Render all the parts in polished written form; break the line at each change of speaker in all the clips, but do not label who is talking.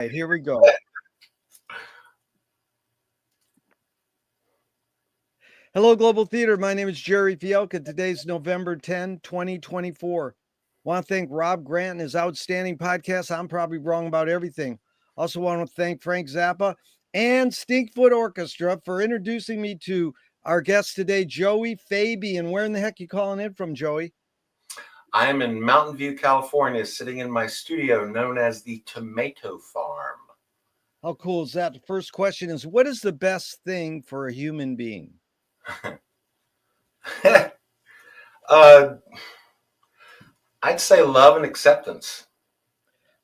Right, here we go. Hello, Global Theater. My name is Jerry Fielka. Today's November 10, 2024. Want to thank Rob Grant and his outstanding podcast. I'm probably wrong about everything. Also want to thank Frank Zappa and Stinkfoot Orchestra for introducing me to our guest today, Joey Fabian. Where in the heck you calling in from, Joey?
I'm in Mountain View, California, sitting in my studio known as the Tomato Farm.
How cool is that? The first question is, what is the best thing for a human being?
I'd say love and acceptance.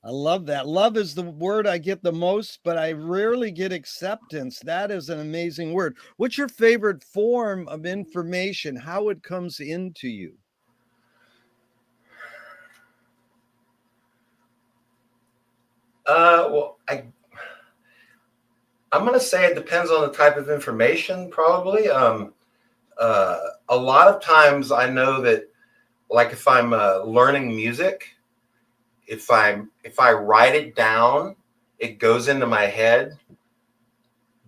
I love that. Love is the word I get the most, but I rarely get acceptance. That is an amazing word. What's your favorite form of information? How it comes into you?
Well, I'm going to say it depends on the type of information, probably. A lot of times I know that, like if I'm learning music, if I write it down, it goes into my head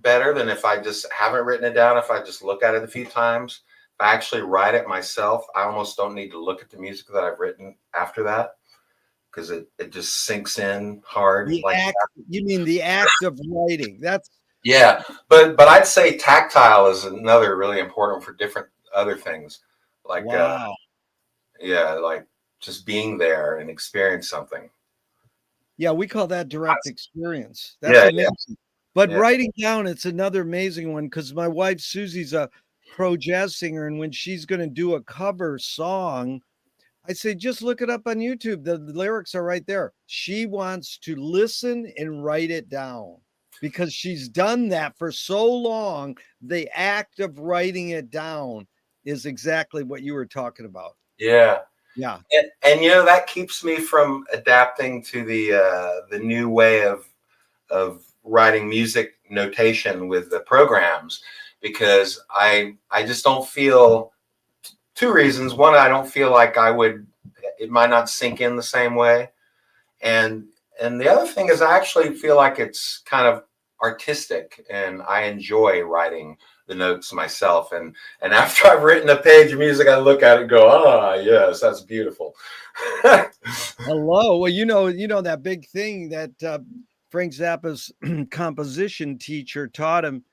better than if I just haven't written it down. If I just look at it a few times, if I actually write it myself, I almost don't need to look at the music that I've written after that, because it just sinks in hard.
You mean the act of writing?
Yeah, but I'd say tactile is another really important for different other things, like
wow.
Like just being there and experience something.
Yeah, we call that direct experience. That's amazing.
Yeah.
But writing down, it's another amazing one, because my wife Susie's a pro jazz singer, and when she's going to do a cover song, I say, just look it up on YouTube. The lyrics are right there. She wants to listen and write it down because she's done that for so long. The act of writing it down is exactly what you were talking about.
Yeah.
Yeah.
And that keeps me from adapting to the new way of writing music notation with the programs, because I just don't feel, two reasons. One, I don't feel like it might not sink in the same way. And the other thing is I actually feel like it's kind of artistic, and I enjoy writing the notes myself. And after I've written a page of music, I look at it and go, ah, yes, that's beautiful.
Hello. Well, you know that big thing that Frank Zappa's composition teacher taught him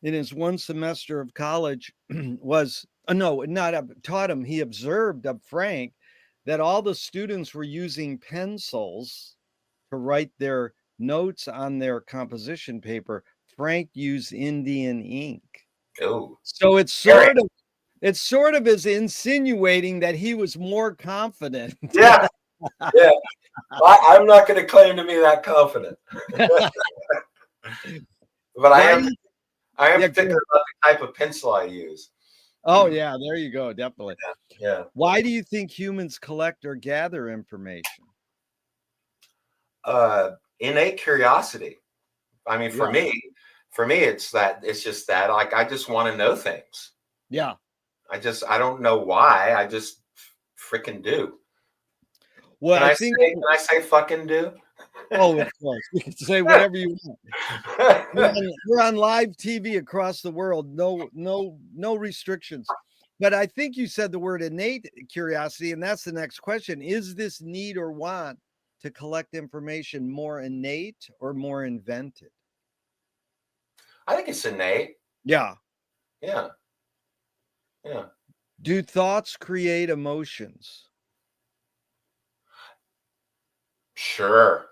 in his one semester of college was taught him. He observed of Frank that all the students were using pencils to write their notes on their composition paper. Frank used Indian ink.
Oh,
so it's sort of is insinuating that he was more confident.
Yeah. Yeah. I'm not going to claim to be that confident. But I am particular about the type of pencil I use.
Oh, yeah, there you go. Definitely.
Yeah.
Why do you think humans collect or gather information?
Innate curiosity. I mean, for me, it's just that, like, I just want to know things.
Yeah.
I don't know why. I just freaking do.
Well,
can I say fucking do?
Oh, of course. You can say whatever you want. We're on live TV across the world. No restrictions. But I think you said the word innate curiosity, and that's the next question. Is this need or want to collect information more innate or more invented?
I think it's innate.
Yeah.
Yeah. Yeah.
Do thoughts create emotions?
Sure.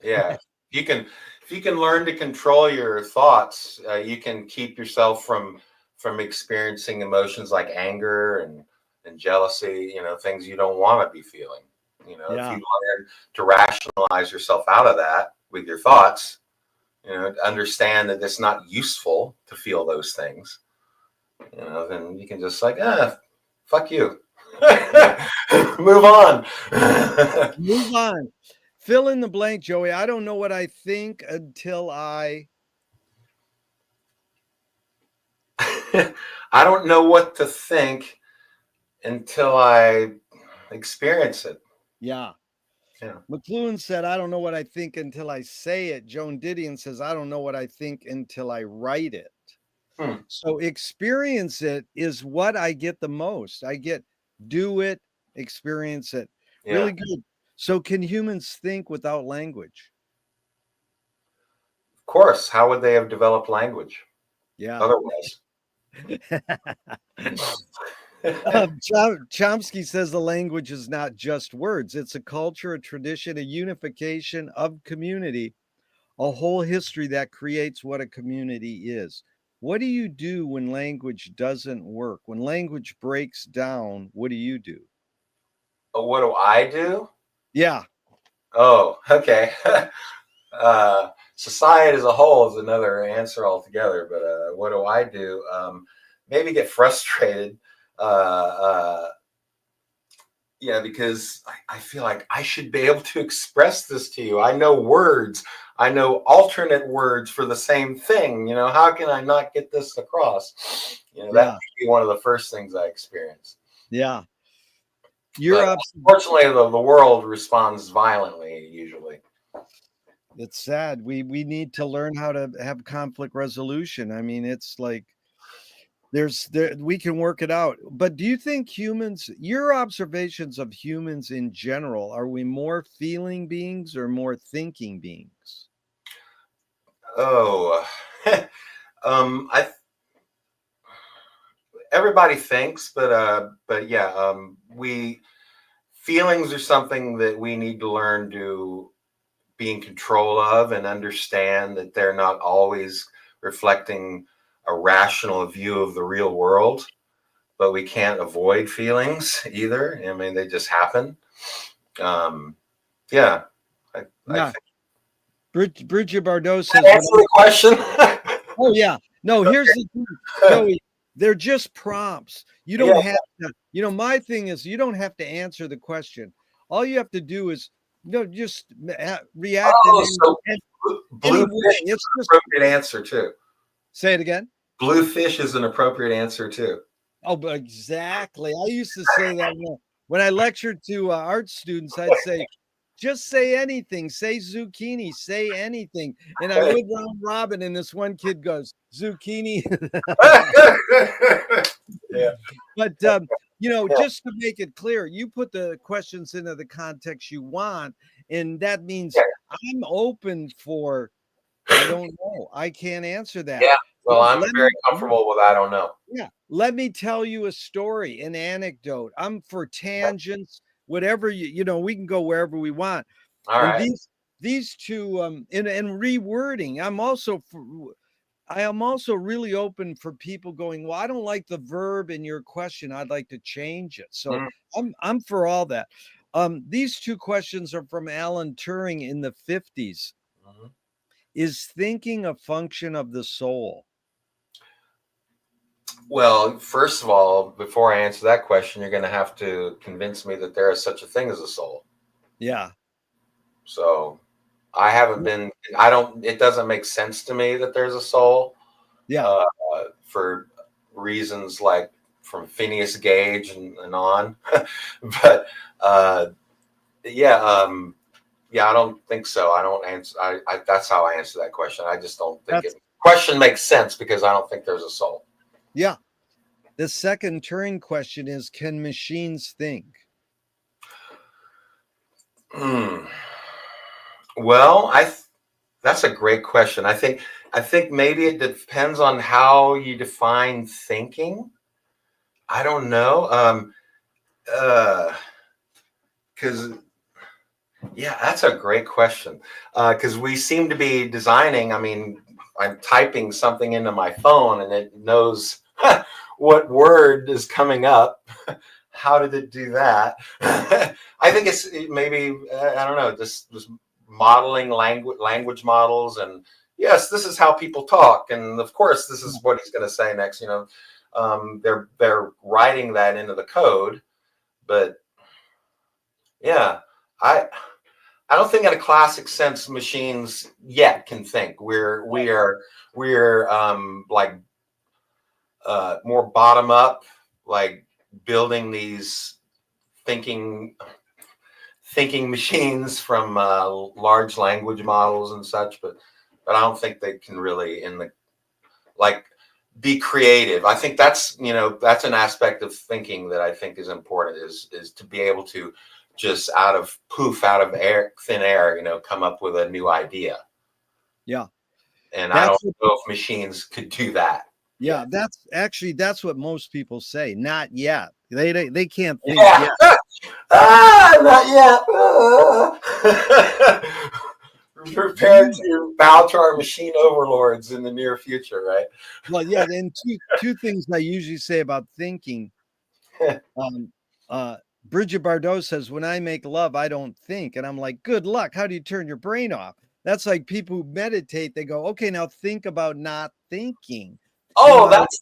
Yeah. If you can learn to control your thoughts, you can keep yourself from experiencing emotions like anger and jealousy, things you don't want to be feeling. If you learn to rationalize yourself out of that with your thoughts, understand that it's not useful to feel those things, then you can just fuck you. Move on.
Move on. Fill in the blank, Joey. I don't know what I think until I
don't know what to think until I experience it.
Yeah.
Yeah.
McLuhan said, I don't know what I think until I say it. Joan Didion says, I don't know what I think until I write it.
Hmm.
So experience it is what I get the most. I get do it, experience it.
Yeah.
Really good. So can humans think without language?
Of course. How would they have developed language
Yeah.
otherwise?
Chomsky says the language is not just words. It's a culture, a tradition, a unification of community, a whole history that creates what a community is. What do you do when language doesn't work? When language breaks down, what do you do?
What do I do?
Yeah.
Oh, okay. Society as a whole is another answer altogether. But what do I do? Maybe get frustrated. Yeah, because I feel like I should be able to express this to you. I know words. I know alternate words for the same thing. How can I not get this across? That
Yeah.
would be one of the first things I experience.
Yeah. You're
But
up.
unfortunately, the world responds violently usually.
It's sad. We need to learn how to have conflict resolution. I mean, it's like we can work it out. But do you think humans, your observations of humans in general, are we more feeling beings or more thinking beings?
Oh, I everybody thinks, but yeah, we feelings are something that we need to learn to be in control of and understand that they're not always reflecting a rational view of the real world, but we can't avoid feelings either. I mean, they just happen. Um, yeah, I
Yeah.
think.
Bridget Bardot
Did
says,
I
when
answer the question?
oh yeah, no, here's the thing, Joey, they're just prompts. You don't
Yeah.
have to, my thing is you don't have to answer the question. All you have to do is, just react
Oh, so
in any way.
bluefish is
It's
an
just,
appropriate answer too.
say it again.
Bluefish is an appropriate answer too.
Oh, but exactly. I used to say that when I lectured to art students, I'd say, just say anything, say zucchini, say anything. And I would round robin, and this one kid goes, zucchini.
Yeah.
But,
Yeah.
just to make it clear, you put the questions into the context you want, and that means
Yeah.
I'm open for, I don't know. I can't answer that.
Yeah. Well, I'm
Let
very
me,
comfortable with I don't know.
yeah, let me tell you a story, an anecdote. I'm for tangents, whatever we can go wherever we want.
All
And
right.
these two, and rewording. I am also really open for people going, well, I don't like the verb in your question. I'd like to change it. So
Mm,
I'm for all that. These two questions are from Alan Turing in the 50s.
mhm.
Is thinking a function of the soul?
Well, first of all, before I answer that question, you're going to have to convince me that there is such a thing as a soul.
Yeah.
So I haven't been, I don't, it doesn't make sense to me that there's a soul
Yeah.
uh, for reasons like from Phineas Gage and on. But uh, yeah, yeah, I don't think so. I don't answer. That's how I answer that question. I just don't think
That's
it. Question makes sense because I don't think there's a soul.
yeah. The second Turing question is, can machines think?
Hmm. Well, that's a great question. I think maybe it depends on how you define thinking. I don't know. Because yeah, that's a great question. Because we seem to be designing. I mean, I'm typing something into my phone and it knows what word is coming up. How did it do that? I think it's maybe I don't know, just modeling language models, and yes, this is how people talk, and of course, this is what he's going to say next. They're writing that into the code, but yeah, I I don't think in a classic sense machines yet can think. We're like more bottom up, like building these thinking thinking machines from large language models and such, but I don't think they can really like be creative. I think that's that's an aspect of thinking that I think is important is to be able to just out of thin air, come up with a new idea.
Yeah.
And I don't know if machines could do that.
Yeah, that's what most people say. Not yet. They can't think
yet. Not yet. Prepare to bow to our machine overlords in the near future, right?
Well, yeah. And two things I usually say about thinking. Bridget Bardot says, "When I make love, I don't think," and I'm like, "Good luck. How do you turn your brain off?" That's like people who meditate. They go, "Okay, now think about not thinking."
Oh, that's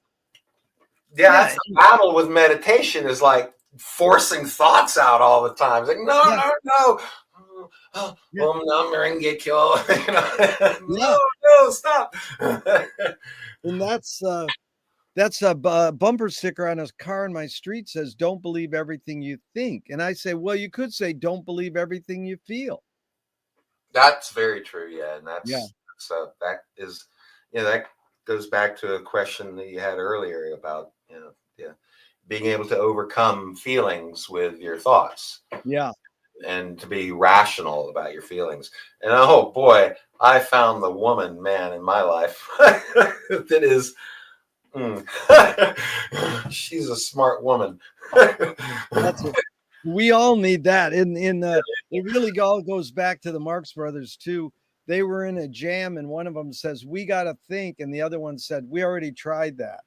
the battle with meditation is like forcing thoughts out all the time. It's like, no. I'm going to get killed. No, stop.
And that's a bumper sticker on a car in my street says, "Don't believe everything you think." And I say, well, you could say, "Don't believe everything you feel."
That's very true. Yeah. And so that is, that goes back to a question that you had earlier about, being able to overcome feelings with your thoughts.
Yeah.
And to be rational about your feelings. And oh boy, I found the woman, man, in my life that is, she's a smart woman.
We all need that. It really all goes back to the Marx Brothers too. They were in a jam and one of them says, "We got to think." And the other one said, "We already tried that."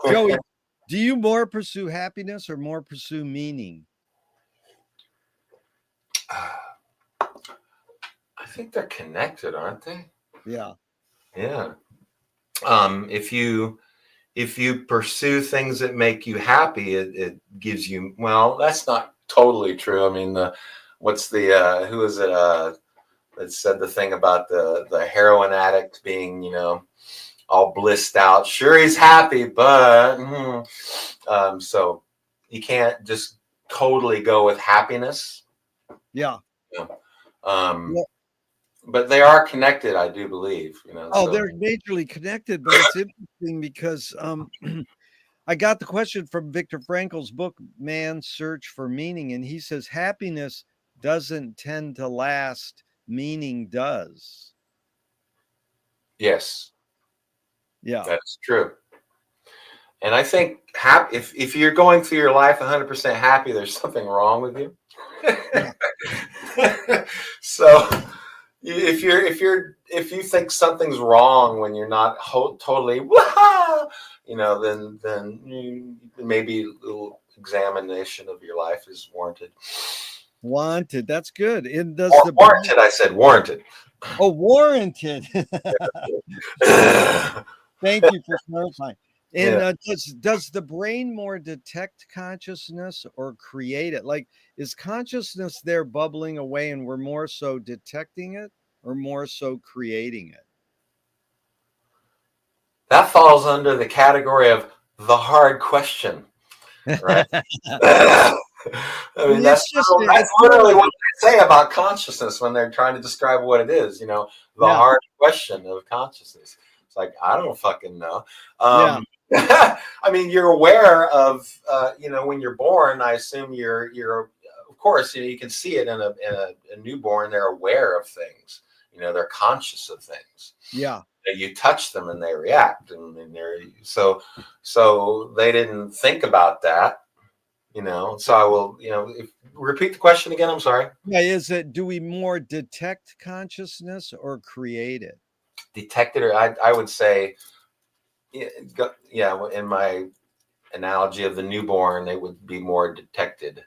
Joey, do you more pursue happiness or more pursue meaning?
I think they're connected, aren't they?
Yeah.
Yeah. If you pursue things that make you happy, it gives you, well, that's not totally true. I mean, who is it that said the thing about the heroin addict being, all blissed out? Sure, he's happy, but so you can't just totally go with happiness.
Yeah.
But they are connected, I do believe.
They're majorly connected, but it's interesting because I got the question from Viktor Frankl's book, Man's Search for Meaning, and he says happiness doesn't tend to last, meaning does.
Yes.
Yeah.
That's true. And I think if you're going through your life 100% happy, there's something wrong with you. So if you think something's wrong when you're not totally then maybe a little examination of your life is warranted.
Wanted. That's good. And does
warranted? I said warranted.
Oh, warranted. Thank you for clarifying. And does the brain more detect consciousness or create it? Like, is consciousness there bubbling away and we're more so detecting it or more so creating it?
That falls under the category of the hard question, right? I mean, that's literally what they say about consciousness when they're trying to describe what it is, the hard question of consciousness. It's like, I don't fucking know. I mean, you're aware of, when you're born, I assume you're of course, you can see it in a newborn. They're aware of things, they're conscious of things.
Yeah.
You touch them and they react, and they're so they didn't think about that, so I will, repeat the question again. I'm sorry.
Yeah. Is it, do we more detect consciousness or create it?
Detect it, or I would say, in my analogy of the newborn, they would be more detected.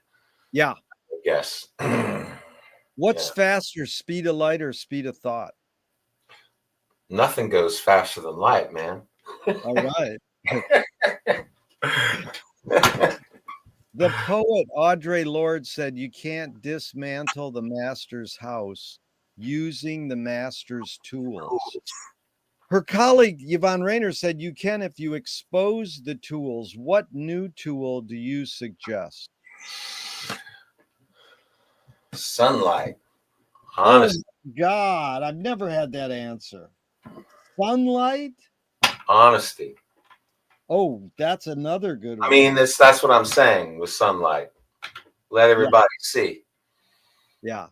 Yeah.
I guess.
What's faster, speed of light or speed of thought?
Nothing goes faster than light, man.
All right. The poet Audre Lorde said, "You can't dismantle the master's house using the master's tools." Her colleague Yvonne Rayner said you can if you expose the tools. What new tool do you suggest?
Sunlight.
Oh
Honest.
God, I've never had that answer. Sunlight?
Honesty.
Oh, that's another good
I
one.
mean, that's what I'm saying with sunlight. Let everybody see.
Yeah.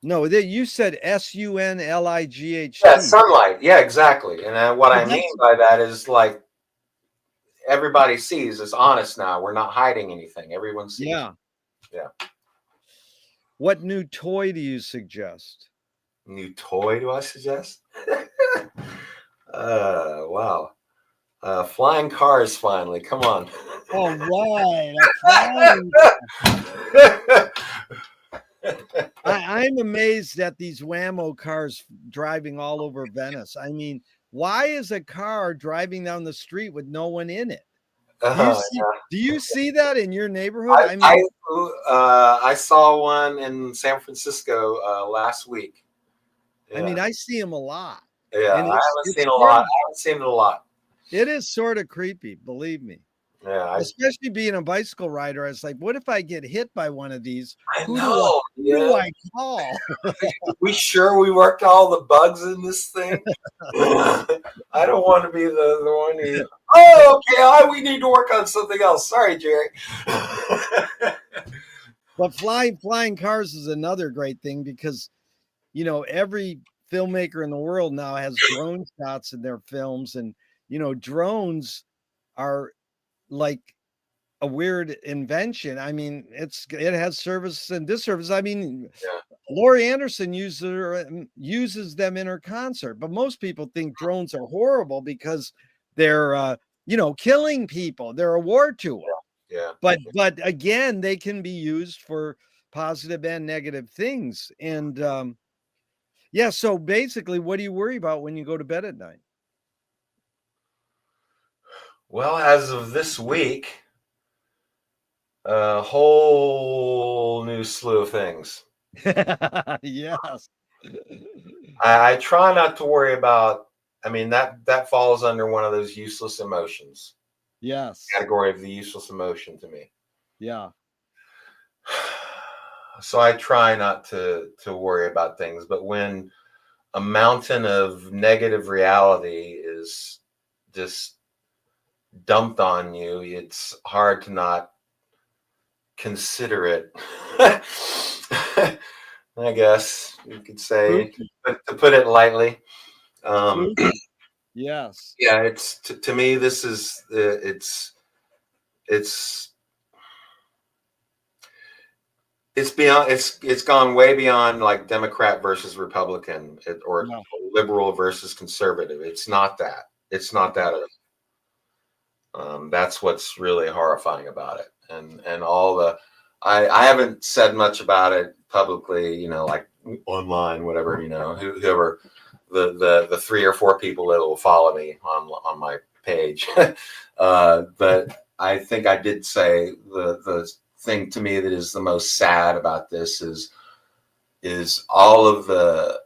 No, you said SUNLIGHT.
Yeah, sunlight. Yeah, exactly. And what I mean by that is like everybody sees. It's honest now. We're not hiding anything. Everyone sees.
Yeah.
Yeah.
What new toy do you suggest?
New toy do I suggest? Wow. Flying cars finally. Come on.
All right. I'm amazed at these Whammo cars driving all over Venice. I mean, why is a car driving down the street with no one in it? Do you see that in your neighborhood? I mean,
I saw one in San Francisco last week. Yeah.
I mean, I see them a lot.
Yeah,
and
I haven't seen a lot. I haven't seen it a lot.
It is sort of creepy, believe me.
Yeah,
especially being a bicycle rider. I was like, what if I get hit by one of these?
Who do I
call?
We sure we worked all the bugs in this thing? I don't want to be the one who. Oh, okay. We need to work on something else. Sorry, Jerry.
But flying cars is another great thing because, every filmmaker in the world now has drone shots in their films, and drones are like a weird invention. I mean, it has service and disservice. I mean, Laurie Anderson uses them in her concert, but most people think drones are horrible because they're killing people. They're a war tool.
Yeah.
But again, they can be used for positive and negative things. And so basically, what do you worry about when you go to bed at night?
Well, as of this week, a whole new slew of things.
Yes.
I try not to worry about. I mean, that falls under one of those useless emotions.
Yes.
Category of the useless emotion to me.
Yeah.
So I try not to worry about things, but when a mountain of negative reality is just dumped on you, it's hard to not consider it. I guess you could say, to put it lightly.
Yes.
Yeah, it's to me. This is it's beyond. It's gone way beyond like Democrat versus Republican or liberal versus conservative. It's not that. It's not that at all. That's what's really horrifying about it, and all the. I haven't said much about it publicly, like online, whatever, whoever the 3 or 4 people that will follow me on my page. But I think I did say the thing to me that is the most sad about this is all of the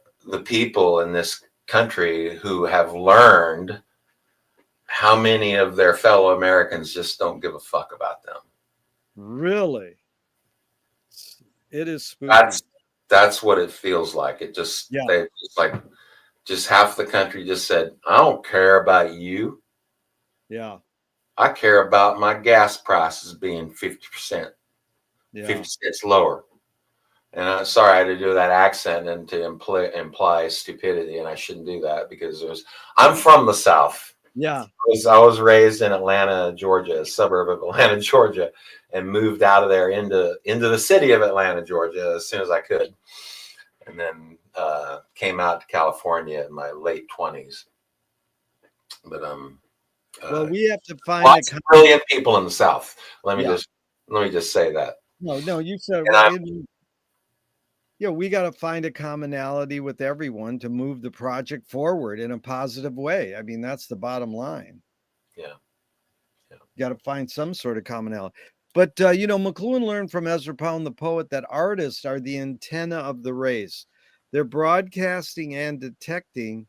people in this country who have learned how many of their fellow Americans just don't give a fuck about them.
Really? It is spooky.
That's what it feels like. It just they just half the country just said, I don't care about you.
Yeah.
I care about my gas prices being 50%, 50 cents lower. And I'm sorry I had to do that accent and to imply stupidity, and I shouldn't do that because I'm from the South.
Yeah.
I was raised in Atlanta, Georgia, a suburb of Atlanta, Georgia, and moved out of there into the city of Atlanta, Georgia, as soon as I could. And then came out to California in my late 20s. But
well, we have to find
lots of brilliant people in the South. Let me just say that.
No, you said we got to find a commonality with everyone to move the project forward in a positive way. I mean, that's the bottom line.
Yeah.
You got to find some sort of commonality. But, McLuhan learned from Ezra Pound, the poet, that artists are the antenna of the race. they're broadcasting and detecting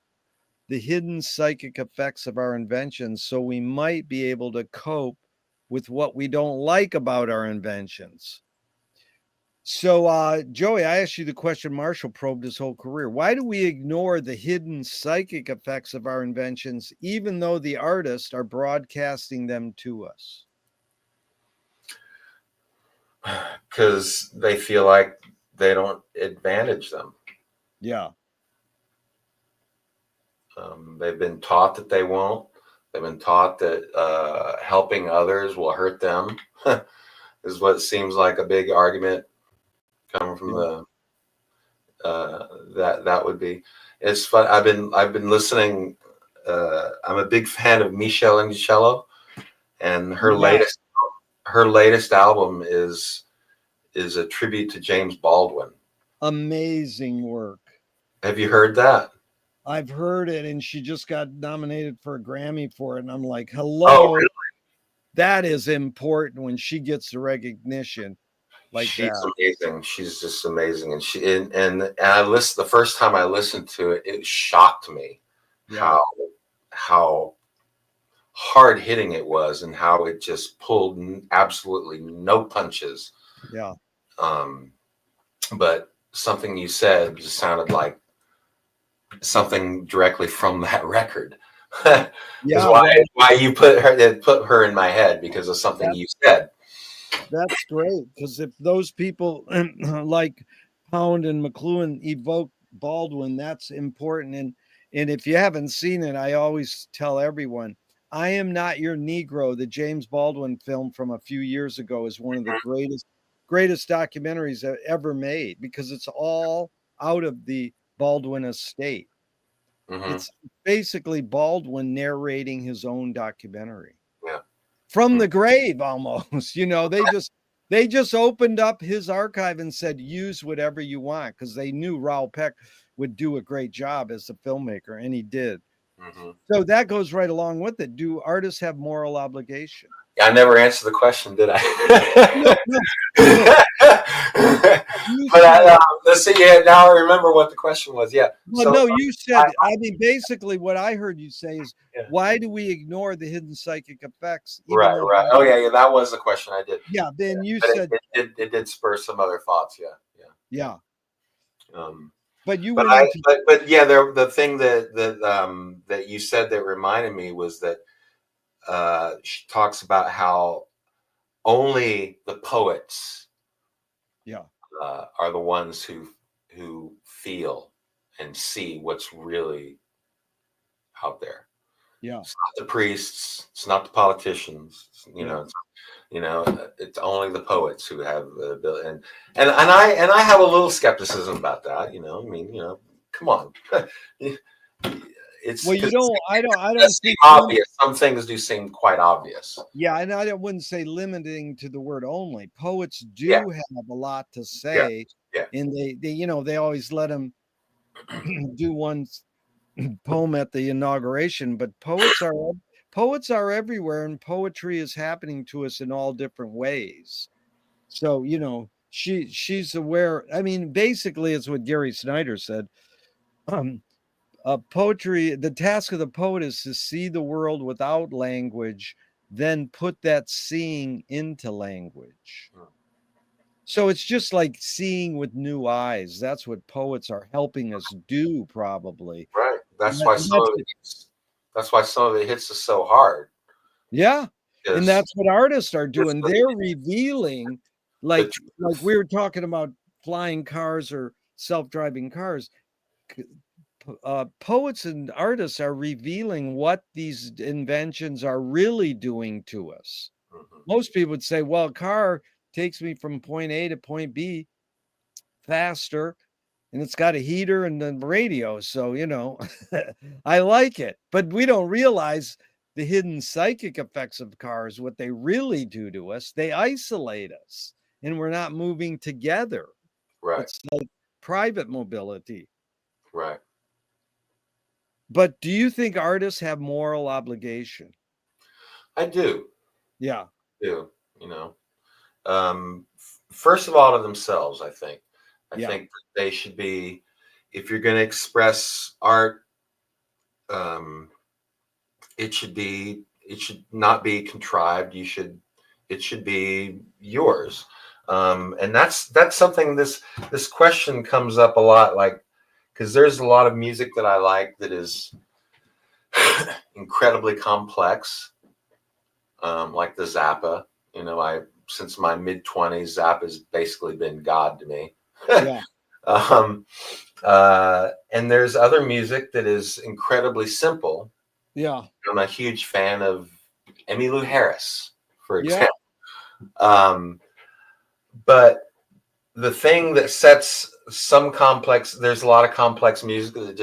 the hidden psychic effects of our inventions, so we might be able to cope with what we don't like about our inventions. So, Joey, I asked you the question Marshall probed his whole career. Why do we ignore the hidden psychic effects of our inventions, even though the artists are broadcasting them to us?
Because they feel like they don't advantage them.
Yeah.
They've been taught that they won't. They've been taught that helping others will hurt them. Is what seems like a big argument coming from the that would be. It's fun. I've been listening. I'm a big fan of Michelle Angelello, and her latest album is a tribute to James Baldwin.
Amazing work.
Have you heard that?
I've heard it, and she just got nominated for a Grammy for it, and I'm like, hello.
Oh, really?
That is important when she gets the recognition like
She's
that.
amazing. She's just amazing, and I listened the first time I listened to it. It shocked me how hard hitting it was, and how it just pulled absolutely no punches.
Yeah.
But something you said just sounded like something directly from that record.
Yeah.
Why you put her in my head because of something you said.
That's great, because if those people like Pound and McLuhan evoke Baldwin, that's important. And if you haven't seen it, I always tell everyone, I Am Not Your Negro, the James Baldwin film from a few years ago, is one of the greatest documentaries ever made, because it's all out of the Baldwin estate.
Mm-hmm.
It's basically Baldwin narrating his own documentary.
Yeah.
From the grave almost. They just opened up his archive and said, use whatever you want, because they knew Raoul Peck would do a great job as a filmmaker, and he did.
Mm-hmm.
So that goes right along with it. Do artists have moral obligation?
I never answered the question, did I?
No.
But let's see. Yeah, now I remember what the question was. Yeah.
Well, no, you said. I mean, basically, what I heard you say is, why do we ignore the hidden psychic effects?
Right. Oh, yeah. That was the question I did.
Yeah. Then you
but
said
it did spur some other thoughts.
Yeah.
But yeah, the thing that you said that reminded me was that she talks about how only the poets are the ones who feel and see what's really out there.
Yeah.
It's not the priests, it's not the politicians, it's only the poets who have the ability. And I have a little skepticism about that, come on. It's
I don't
seem obvious. Some things do seem quite obvious.
Yeah, and I wouldn't say limiting to the word only. Poets do have a lot to say, and they always let them do one poem at the inauguration. But poets are everywhere, and poetry is happening to us in all different ways. So she's aware. I mean, basically, it's what Gary Snyder said. Poetry, the task of the poet is to see the world without language, then put that seeing into language. So it's just like seeing with new eyes. That's what poets are helping us do, probably.
Right. That's why some of it hits us so hard.
Yeah. And that's what artists are doing. They're revealing, like we were talking about flying cars or self-driving cars. Poets and artists are revealing what these inventions are really doing to us. Mm-hmm. Most people would say, well, a car takes me from point A to point B faster, and it's got a heater and the radio. So, I like it. But we don't realize the hidden psychic effects of cars, what they really do to us. They isolate us, and we're not moving together.
Right.
It's like private mobility.
Right.
But do you think artists have moral obligation?
I do.
Yeah.
I do. First of all, to themselves, I think. I think that they should be, if you're going to express art, it should not be contrived. It should be yours. And that's something this question comes up a lot, like, because there's a lot of music that I like that is incredibly complex, like the Zappa. You know, since my mid-20s, Zappa's basically been God to me.
Yeah.
And there's other music that is incredibly simple.
Yeah.
I'm a huge fan of Emmylou Harris, for
Yeah.
example. But the thing that sets there's a lot of complex music that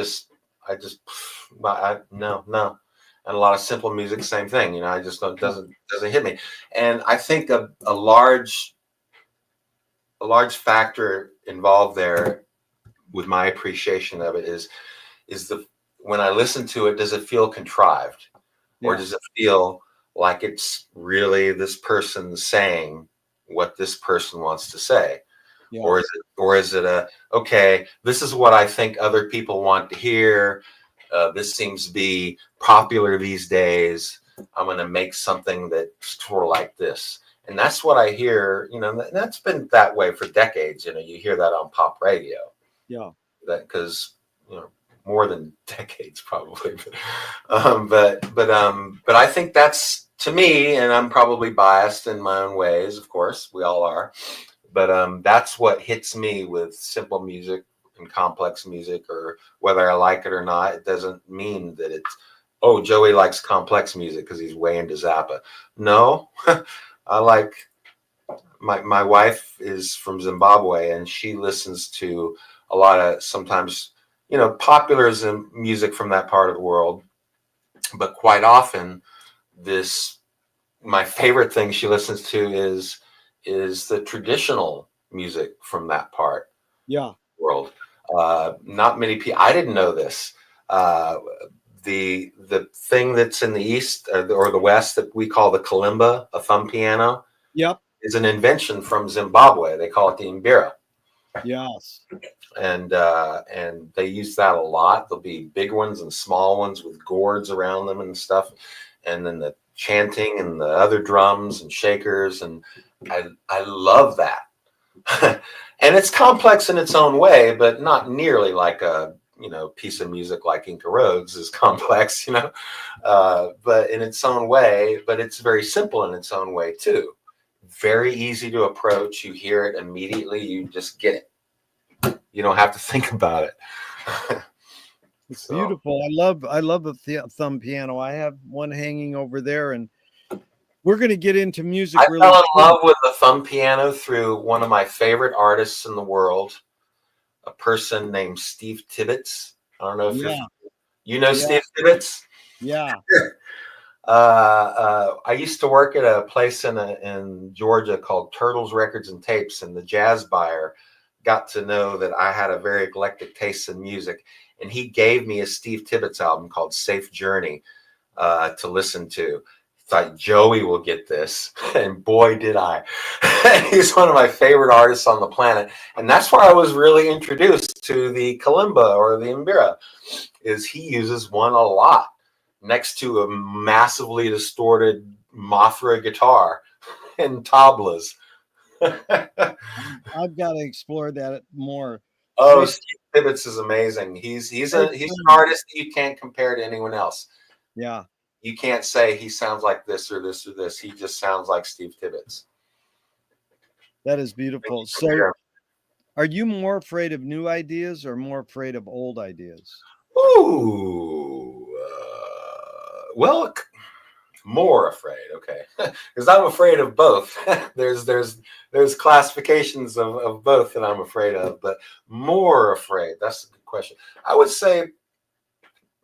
no. And a lot of simple music, same thing. You know, I just doesn't hit me. And I think a large factor involved there with my appreciation of it is when I listen to it, does it feel contrived? Or does it feel like it's really this person saying what this person wants to say? Yeah. Or is it okay, this is what I think other people want to hear. This seems to be popular these days. I'm going to make something that's sort of like this. And that's what I hear, you know, that's been that way for decades. You know, you hear that on pop radio.
Yeah.
That because, you know, more than decades probably. But I think that's, to me, and I'm probably biased in my own ways, of course, we all are. But that's what hits me with simple music and complex music, or whether I like it or not. It doesn't mean that it's, oh, Joey likes complex music because he's way into Zappa. No, I like, my wife is from Zimbabwe, and she listens to a lot of, sometimes, you know, popular music from that part of the world. But quite often, my favorite thing she listens to is the traditional music from that part world. Not many people, I didn't know this. The thing that's in the East or the West that we call the kalimba, a thumb piano, is an invention from Zimbabwe. They call it the mbira.
Yes.
And they use that a lot. There'll be big ones and small ones with gourds around them and stuff. And then the chanting and the other drums and shakers. And I love that. And it's complex in its own way, but not nearly like a, you know, piece of music like Inca Roads is complex, you know, but in its own way. But it's very simple in its own way too. Very easy to approach. You hear it immediately. You just get it. You don't have to think about it.
It's beautiful. I love the thumb piano. I have one hanging over there, and we're going to get into music.
I fell in love with the thumb piano through one of my favorite artists in the world, a person named Steve Tibbetts. I don't know if you know Steve Tibbetts.
Yeah.
I used to work at a place in Georgia called Turtles Records and Tapes, and the jazz buyer got to know that I had a very eclectic taste in music, and he gave me a Steve Tibbetts album called Safe Journey to listen to. Thought Joey will get this, and boy did I. He's one of my favorite artists on the planet, and that's where I was really introduced to the kalimba or the mbira. Is he uses one a lot next to a massively distorted Mothra guitar and tablas.
I've got to explore that more.
Oh, Steve Tibbetts is amazing. He's an artist that you can't compare to anyone else.
Yeah.
You can't say he sounds like this or this or this. He just sounds like Steve Tibbetts.
That is beautiful. So are you more afraid of new ideas or more afraid of old ideas?
Ooh, well, more afraid. Okay, because I'm afraid of both. there's classifications of both that I'm afraid of, but more afraid. That's a good question. I would say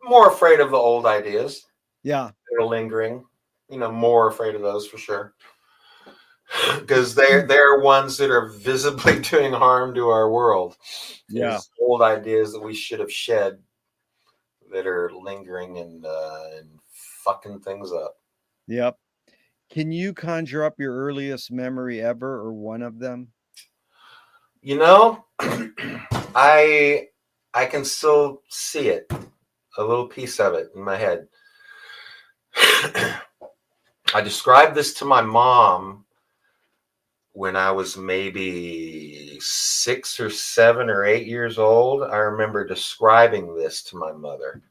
more afraid of the old ideas.
Yeah,
that are lingering. You know, more afraid of those for sure. Because they're ones that are visibly doing harm to our world.
Yeah,
old ideas that we should have shed that are lingering and fucking things up.
Yep. Can you conjure up your earliest memory ever, or one of them?
You know, I can still see it, a little piece of it in my head. I described this to my mom when I was maybe 6 or 7 or 8 years old. I remember describing this to my mother.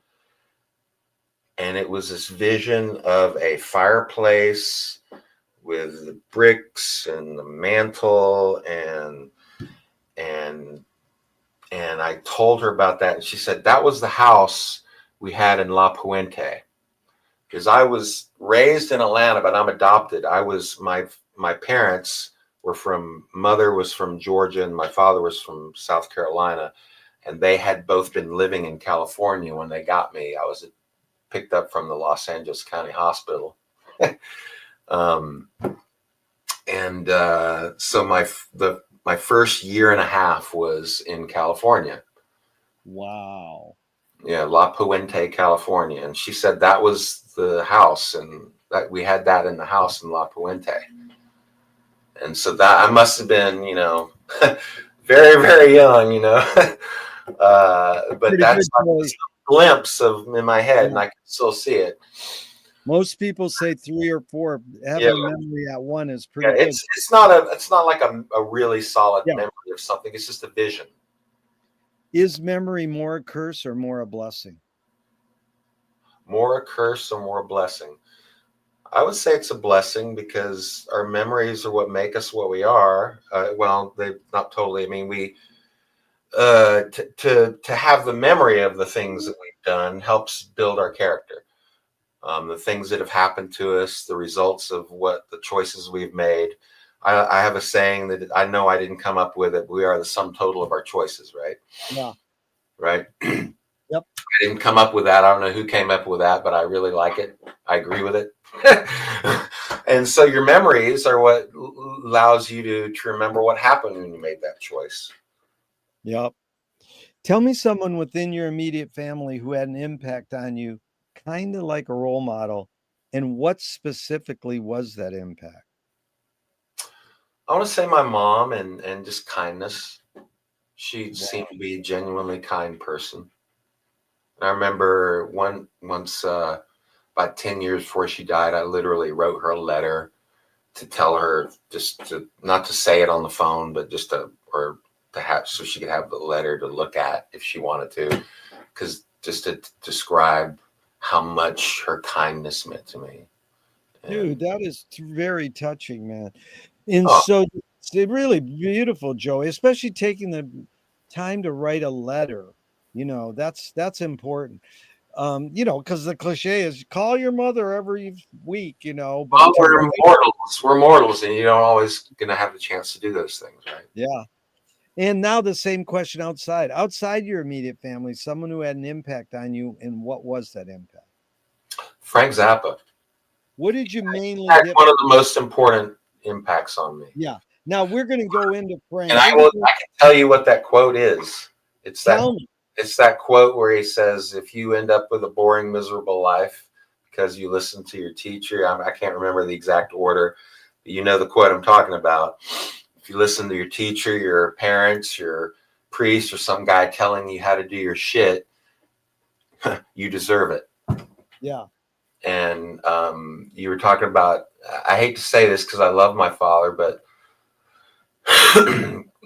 And it was this vision of a fireplace with the bricks and the mantle, and I told her about that, and she said that was the house we had in La Puente. Because I was raised in Atlanta, but I'm adopted. My parents were mother was from Georgia and my father was from South Carolina, and they had both been living in California when they got me. I was picked up from the Los Angeles County Hospital. um, and so my first year and a half was in California.
Wow.
Yeah, La Puente, California. And she said that was the house, and that we had that in the house in La Puente. And so that I must have been, very, very young, but
Pretty
that's
good
like
boy.
a glimpse of in my head,
Yeah.
and I can still see it.
Most people say 3 or 4. Having
Yeah.
memory at 1 is
Yeah,
pretty good.
it's not like a really solid
Yeah.
memory of something. It's just a vision.
Is memory more a curse or more a blessing?
More a curse or more a blessing? I would say it's a blessing because our memories are what make us what we are. Well, they not totally. I mean, we to have the memory of the things that we've done helps build our character. The things that have happened to us, the results of what the choices we've made. I have a saying that I know I didn't come up with it. We are the sum total of our choices, right?
Yeah.
Right.
Yep.
I didn't come up with that. I don't know who came up with that, but I really like it. I agree with it. And so your memories are what allows you to remember what happened when you made that choice.
Yep. Tell me someone within your immediate family who had an impact on you, kind of like a role model, and what specifically was that impact?
I want to say my mom and just kindness. She
Wow.
seemed to be a genuinely kind person. I remember once about 10 years before she died, I literally wrote her a letter to tell her, just to not to say it on the phone, but just to have, so she could have the letter to look at if she wanted to, because just to describe how much her kindness meant to me.
Dude,
And
that is very touching, man. And
oh,
so it's really beautiful, Joey, especially taking the time to write a letter. That's important. Because the cliche is call your mother every week, but
well,
to
we're
write,
mortals. We're mortals, and you don't always gonna have the chance to do those things, right?
yeah. And now the same question outside your immediate family, someone who had an impact on you, and what was that impact?
Frank Zappa
What did you mainly
had
get?
one of the most important impacts on me.
Yeah. Now we're going to go into
And
Frank. We're going to
I can tell you what that quote is. It's that
tell me.
it's that quote where he says, "If you end up with a boring, miserable life because you listen to your teacher," I can't remember the exact order, but you know the quote I'm talking about. If you listen to your teacher, your parents, your priest, or some guy telling you how to do your shit, you deserve it.
Yeah.
And you were talking about. I hate to say this because I love my father, but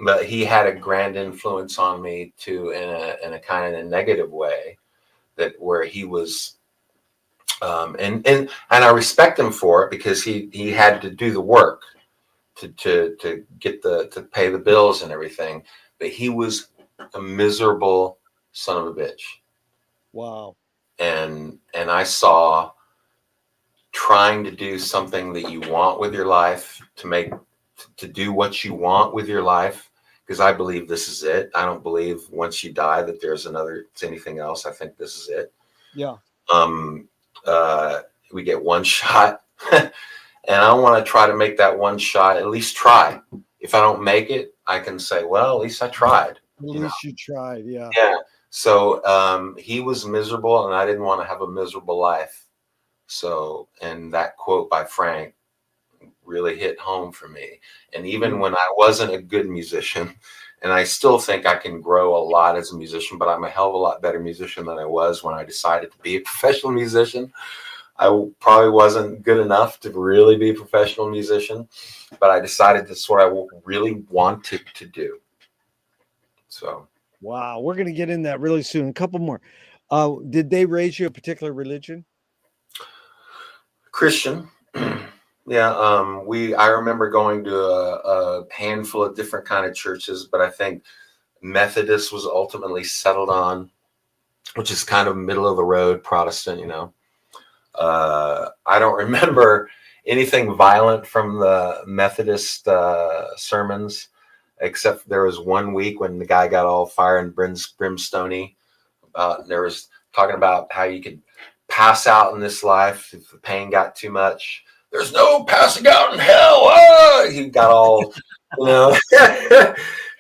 but he had a grand influence on me too, in a kind of a negative way, that where he was, and I respect him for it because he had to do the work to get to pay the bills and everything, but he was a miserable son of a bitch.
Wow.
And I saw trying to do something that you want with your life, to do what you want with your life, because I believe this is it. I don't believe once you die that there's anything else. I think this is it.
Yeah.
um uh we get one shot, and I want to try to make that one shot, at least try. If I don't make it, I can say, well, at least I tried,
At
you know.
least you tried. Yeah.
Yeah. So he was miserable, and I didn't want to have a miserable life. So, and that quote by Frank really hit home for me. And even
Yeah.
when I wasn't a good musician and I still think I can grow a lot as a musician, but I'm a hell of a lot better musician than I was when I decided to be a professional musician. I probably wasn't good enough to really be a professional musician, but I decided that's what I really wanted to do. So,
Wow, we're going to get in that really soon. A couple more. Did they raise you a particular religion?
Christian. Yeah, I remember going to a handful of different kind of churches, but I think Methodist was ultimately settled on, which is kind of middle of the road Protestant, you know. I don't remember anything violent from the Methodist sermons, except there was one week when the guy got all fire and brimstony. There was talking about how you could pass out in this life if the pain got too much. There's no passing out in hell. Ah! He got all, you know,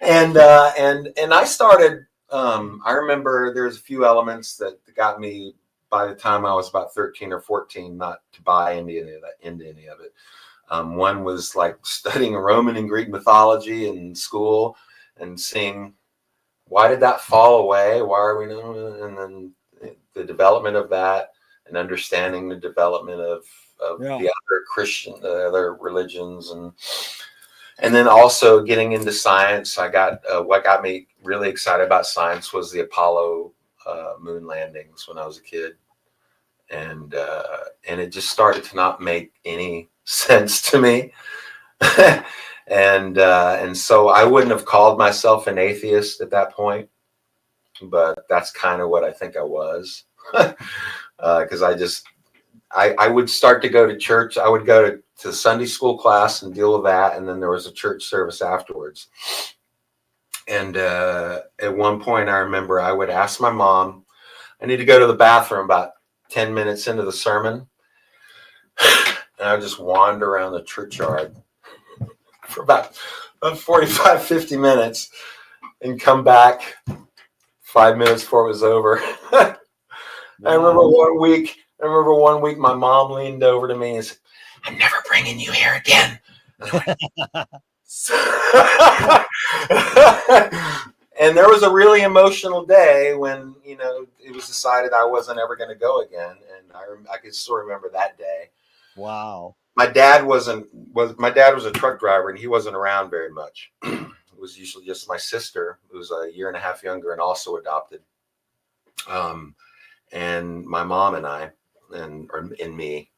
and I started. I remember there's a few elements that got me by the time I was about 13 or 14, not to buy into any of it. One was like studying Roman and Greek mythology in school and seeing why did that fall away? Why are we not? And then the development of that and understanding the development of the other Christian, the other religions, and then also getting into science. I got what got me really excited about science was the Apollo moon landings when I was a kid, and it just started to not make any sense to me. And so I wouldn't have called myself an atheist at that point, but that's kind of what I think I was, because I would start to go to church. I would go to Sunday school class and deal with that, and then there was a church service afterwards. And at one point, I remember I would ask my mom, I need to go to the bathroom about 10 minutes into the sermon, and I would just wander around the churchyard for about 45, 50 minutes and come back 5 minutes before it was over. I remember one week my mom leaned over to me and said, I'm never bringing you here again. And there was a really emotional day when, you know, it was decided I wasn't ever going to go again. And I can still remember that day.
Wow.
My dad was a truck driver, and he wasn't around very much. It was usually just my sister, who was a year and a half younger and also adopted. And my mom and I, and me.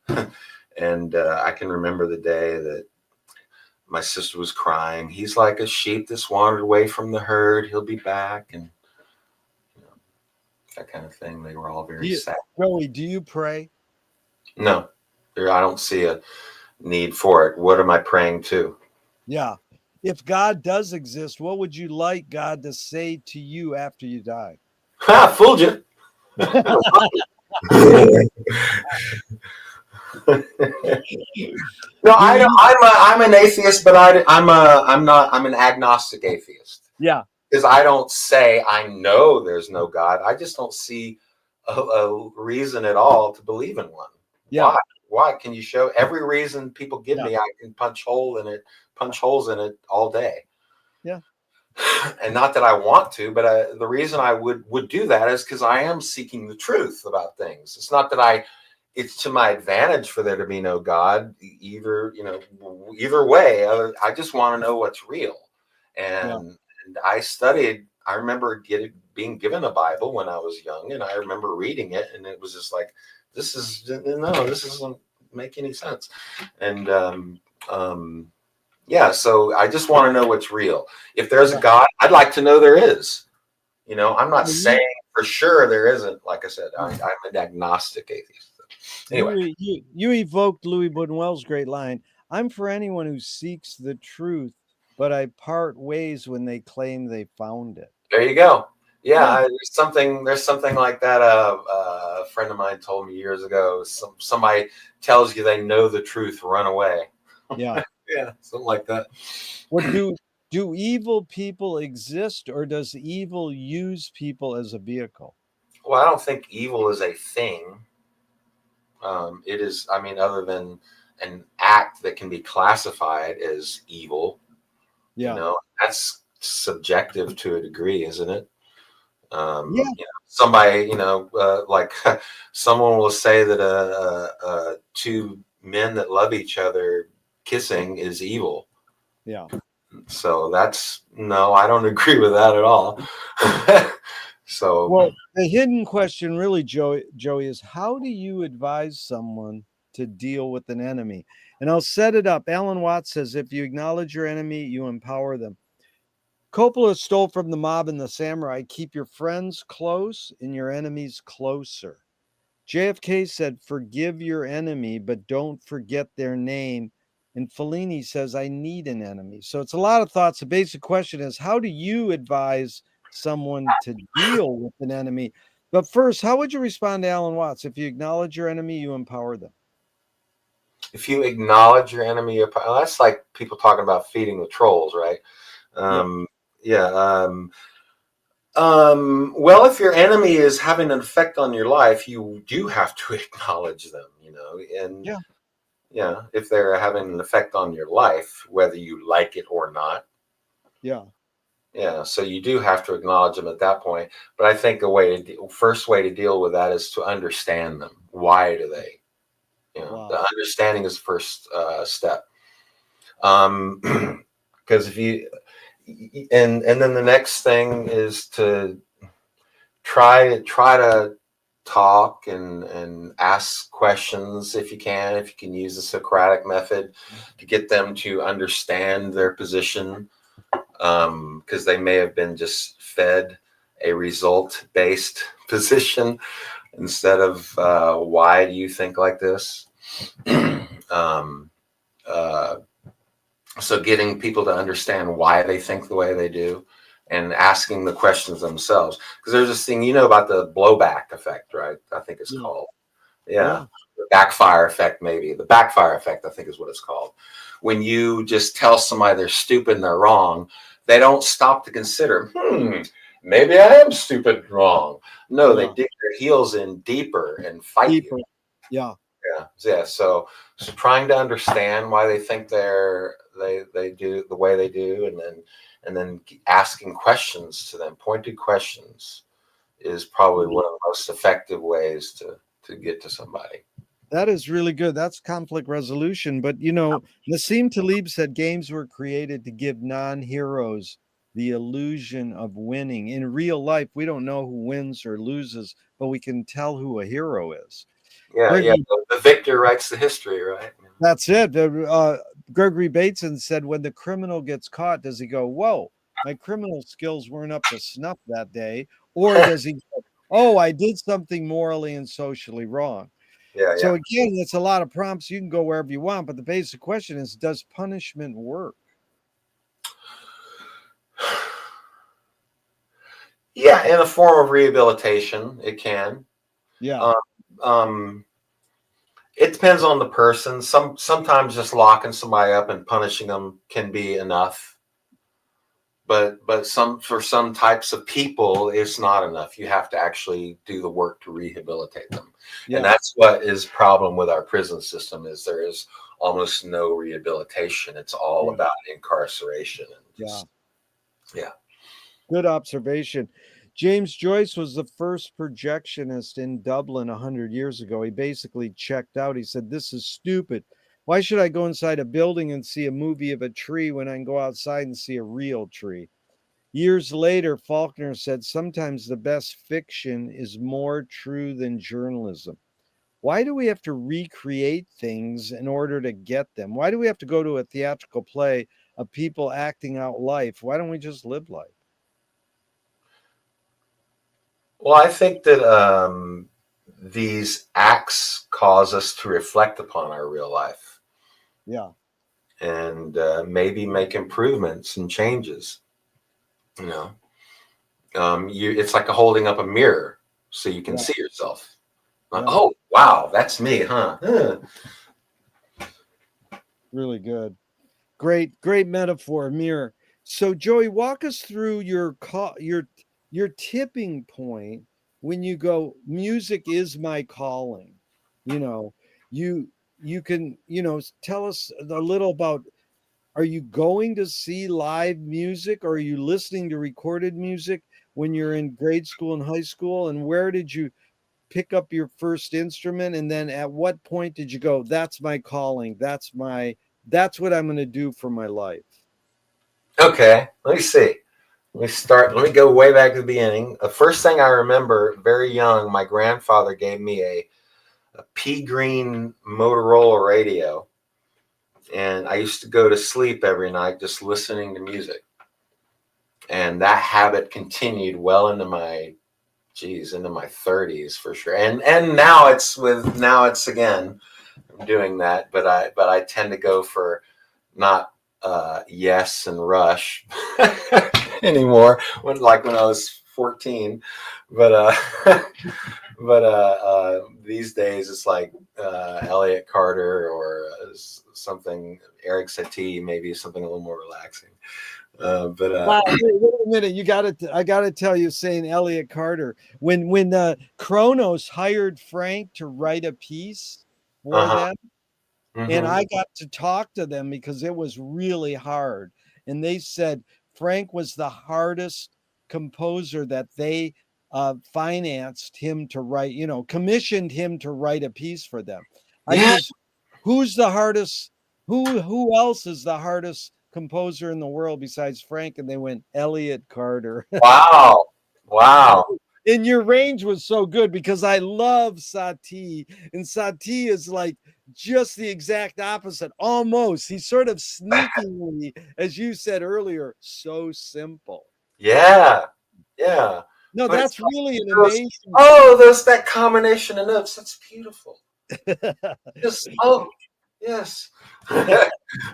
And I can remember the day that my sister was crying. He's like a sheep that's wandered away from the herd. He'll be back, and you know, that kind of thing. They were all very sad.
Joey, do you pray?
No, I don't see a need for it. What am I praying to?
Yeah. If God does exist, what would you like God to say to you after you die?
Ha! Fooled you. No, I don't. I'm an atheist, but I'm an agnostic atheist.
Yeah.
Because I don't say I know there's no God. I just don't see a reason at all to believe in one.
Yeah.
Why? Can you show every reason people give me? I can punch holes in it all day.
Yeah.
And not that I want to, but the reason I would do that is because I am seeking the truth about things. It's not that it's to my advantage for there to be no God either, you know, either way. I just want to know what's real. And I remember being given a Bible when I was young, and I remember reading it, and it was just like, this doesn't make any sense. And yeah, so I just want to know what's real. If there's a God, I'd like to know there is. You know, I'm not saying for sure there isn't. Like I said, I'm an agnostic atheist. Anyway,
you evoked Louis Buñuel's great line, I'm for anyone who seeks the truth, but I part ways when they claim they found it.
There you go. Yeah. There's something like that. A friend of mine told me years ago, somebody tells you they know the truth, run away.
Yeah.
Yeah, something like that.
What do evil people exist, or does evil use people as a vehicle?
Well, I don't think evil is a thing. It is, I mean, other than an act that can be classified as evil,
Yeah.
you know, that's subjective to a degree, isn't it?
Yeah.
Somebody, like someone will say that two men that love each other kissing is evil.
Yeah.
So no, I don't agree with that at all. So
Well, the hidden question really, Joey, is how do you advise someone to deal with an enemy? And I'll set it up. Alan Watts says, if you acknowledge your enemy, you empower them. Coppola stole from the mob and the samurai, keep your friends close and your enemies closer. JFK said, forgive your enemy, but don't forget their name. And Fellini says, I need an enemy. So it's a lot of thoughts. The basic question is, how do you advise someone to deal with an enemy? But first, how would you respond to Alan Watts? If you acknowledge your enemy, you empower them.
if you acknowledge your enemy, that's like people talking about feeding the trolls, right? Yeah. Well, if your enemy is having an effect on your life, you do have to acknowledge them, and
Yeah.
yeah, if they're having an effect on your life, whether you like it or not.
Yeah.
Yeah, so you do have to acknowledge them at that point. But I think first way to deal with that is to understand them. Why do they?
Wow.
The understanding is first step. Because if you and then the next thing is to try to talk and ask questions if you can. If you can use the Socratic method to get them to understand their position, because they may have been just fed a result-based position instead of why do you think like this. um, uh, so getting people to understand why they think the way they do and asking the questions themselves, because there's this thing about the blowback effect, right? I think it's
Yeah.
called. Yeah.
Yeah.
The backfire effect, maybe. The backfire effect, I think, is what it's called. When you just tell somebody they're stupid and they're wrong, they don't stop to consider, maybe I am stupid and wrong. No, they
Yeah.
dig their heels in deeper and fight you.
Deeper. Yeah.
Yeah. So trying to understand why they think they do the way they do, and then asking questions to them, pointed questions, is probably one of the most effective ways to get to somebody.
That is really good. That's conflict resolution. But Nassim Taleb said games were created to give non-heroes the illusion of winning. In real life, we don't know who wins or loses, but we can tell who a hero is.
Yeah, yeah.
Gregory,
The victor writes the history, right?
that's it. Gregory Bateson said, when the criminal gets caught, does he go, whoa, my criminal skills weren't up to snuff that day? Or does he go, oh, I did something morally and socially wrong?
Yeah,
So
yeah.
again, it's a lot of prompts. You can go wherever you want, but the basic question is, does punishment work?
Yeah, in a form of rehabilitation, it can.
Yeah.
Um, um, it depends on the person. Sometimes just locking somebody up and punishing them can be enough. But for some types of people, it's not enough. You have to actually do the work to rehabilitate them. And
Yeah.
that's what is problem with our prison system, is there is almost no rehabilitation. It's all
Yeah.
about incarceration and
Yeah.
just, yeah.
Good observation. James Joyce was the first projectionist in Dublin 100 years ago. He basically checked out. He said, this is stupid. Why should I go inside a building and see a movie of a tree when I can go outside and see a real tree? Years later, Faulkner said, sometimes the best fiction is more true than journalism. Why do we have to recreate things in order to get them? Why do we have to go to a theatrical play of people acting out life? Why don't we just live life?
Well, I think that these acts cause us to reflect upon our real life
Yeah.
and maybe make improvements and changes. You know, it's like holding up a mirror so you can
Yeah.
see yourself. Like,
Yeah.
oh, wow, that's me, huh?
Really good. Great metaphor, mirror. So Joey, walk us through your tipping point when you go, music is my calling. You know, you you can, tell us a little about are you going to see live music, or are you listening to recorded music when you're in grade school and high school? And where did you pick up your first instrument? And then at what point did you go, that's my calling, that's what I'm going to do for my life?
Okay, let me see. Let me go way back to the beginning. The first thing I remember, very young, my grandfather gave me a pea green Motorola radio. And I used to go to sleep every night just listening to music. And that habit continued well into my 30s for sure. And now it's again, I'm doing that, but I tend to go for not Yes and Rush anymore, when I was 14. But these days it's like Elliott Carter or something, Eric Satie, maybe something a little more relaxing.
Wow, wait a minute. I gotta tell you, saying Elliott Carter, when Kronos hired Frank to write a piece for
uh-huh.
them, and
Mm-hmm.
I got to talk to them because it was really hard. And they said Frank was the hardest composer that they financed him to write, commissioned him to write a piece for them. I
Yeah.
says, who's the hardest? Who else is the hardest composer in the world besides Frank? And they went, Elliott Carter.
Wow. Wow.
And your range was so good because I love Satie, and Satie is like just the exact opposite, almost. He's sort of sneakingly, as you said earlier, so simple.
Yeah. Yeah.
No,
But it's
that's really an
those,
amazing.
there's that combination of notes. That's beautiful. Just yes.
Well,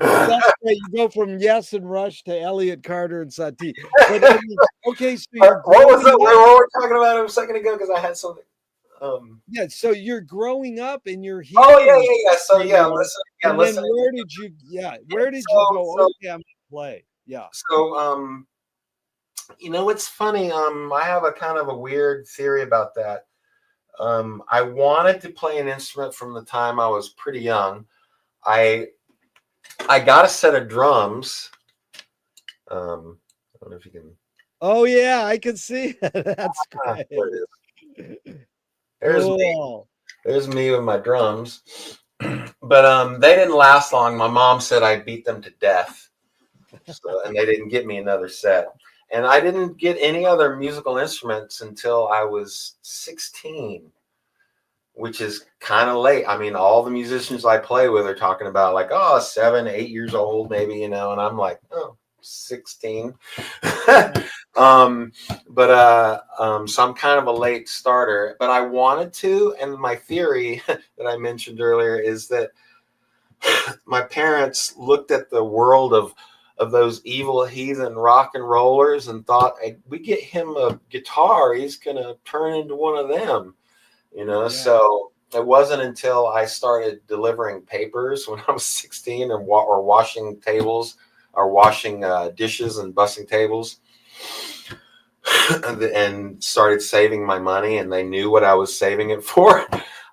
that's great. You go from Yes and Rush to Elliott Carter and Satie. But I mean, okay, so you're
What was
growing
it?
up.
What were we talking about a second ago? Because I had something.
Yeah, so you're growing up and you're
Oh yeah,
hearing
yeah, yeah. So yeah,
more. And then
listen.
where did you go?
So
Okay, I'm gonna play. Yeah.
so it's funny. I have a kind of a weird theory about that. I wanted to play an instrument from the time I was pretty young. I got a set of drums. I don't know if you can.
Oh yeah, I can see it. That's great.
There it is. There's me.
Cool.
There's me with my drums. But they didn't last long. My mom said I beat them to death. So, and they didn't get me another set. And I didn't get any other musical instruments until I was 16, which is kind of late. I mean, all the musicians I play with are talking about like, 7, 8 years old, maybe, and I'm like, 16. So I'm kind of a late starter, but I wanted to. And my theory that I mentioned earlier is that my parents looked at the world of those evil heathen rock and rollers and thought, hey, we get him a guitar, he's gonna turn into one of them,
Yeah.
So it wasn't until I started delivering papers when I was 16 or washing tables or washing dishes and bussing tables and started saving my money, and they knew what I was saving it for.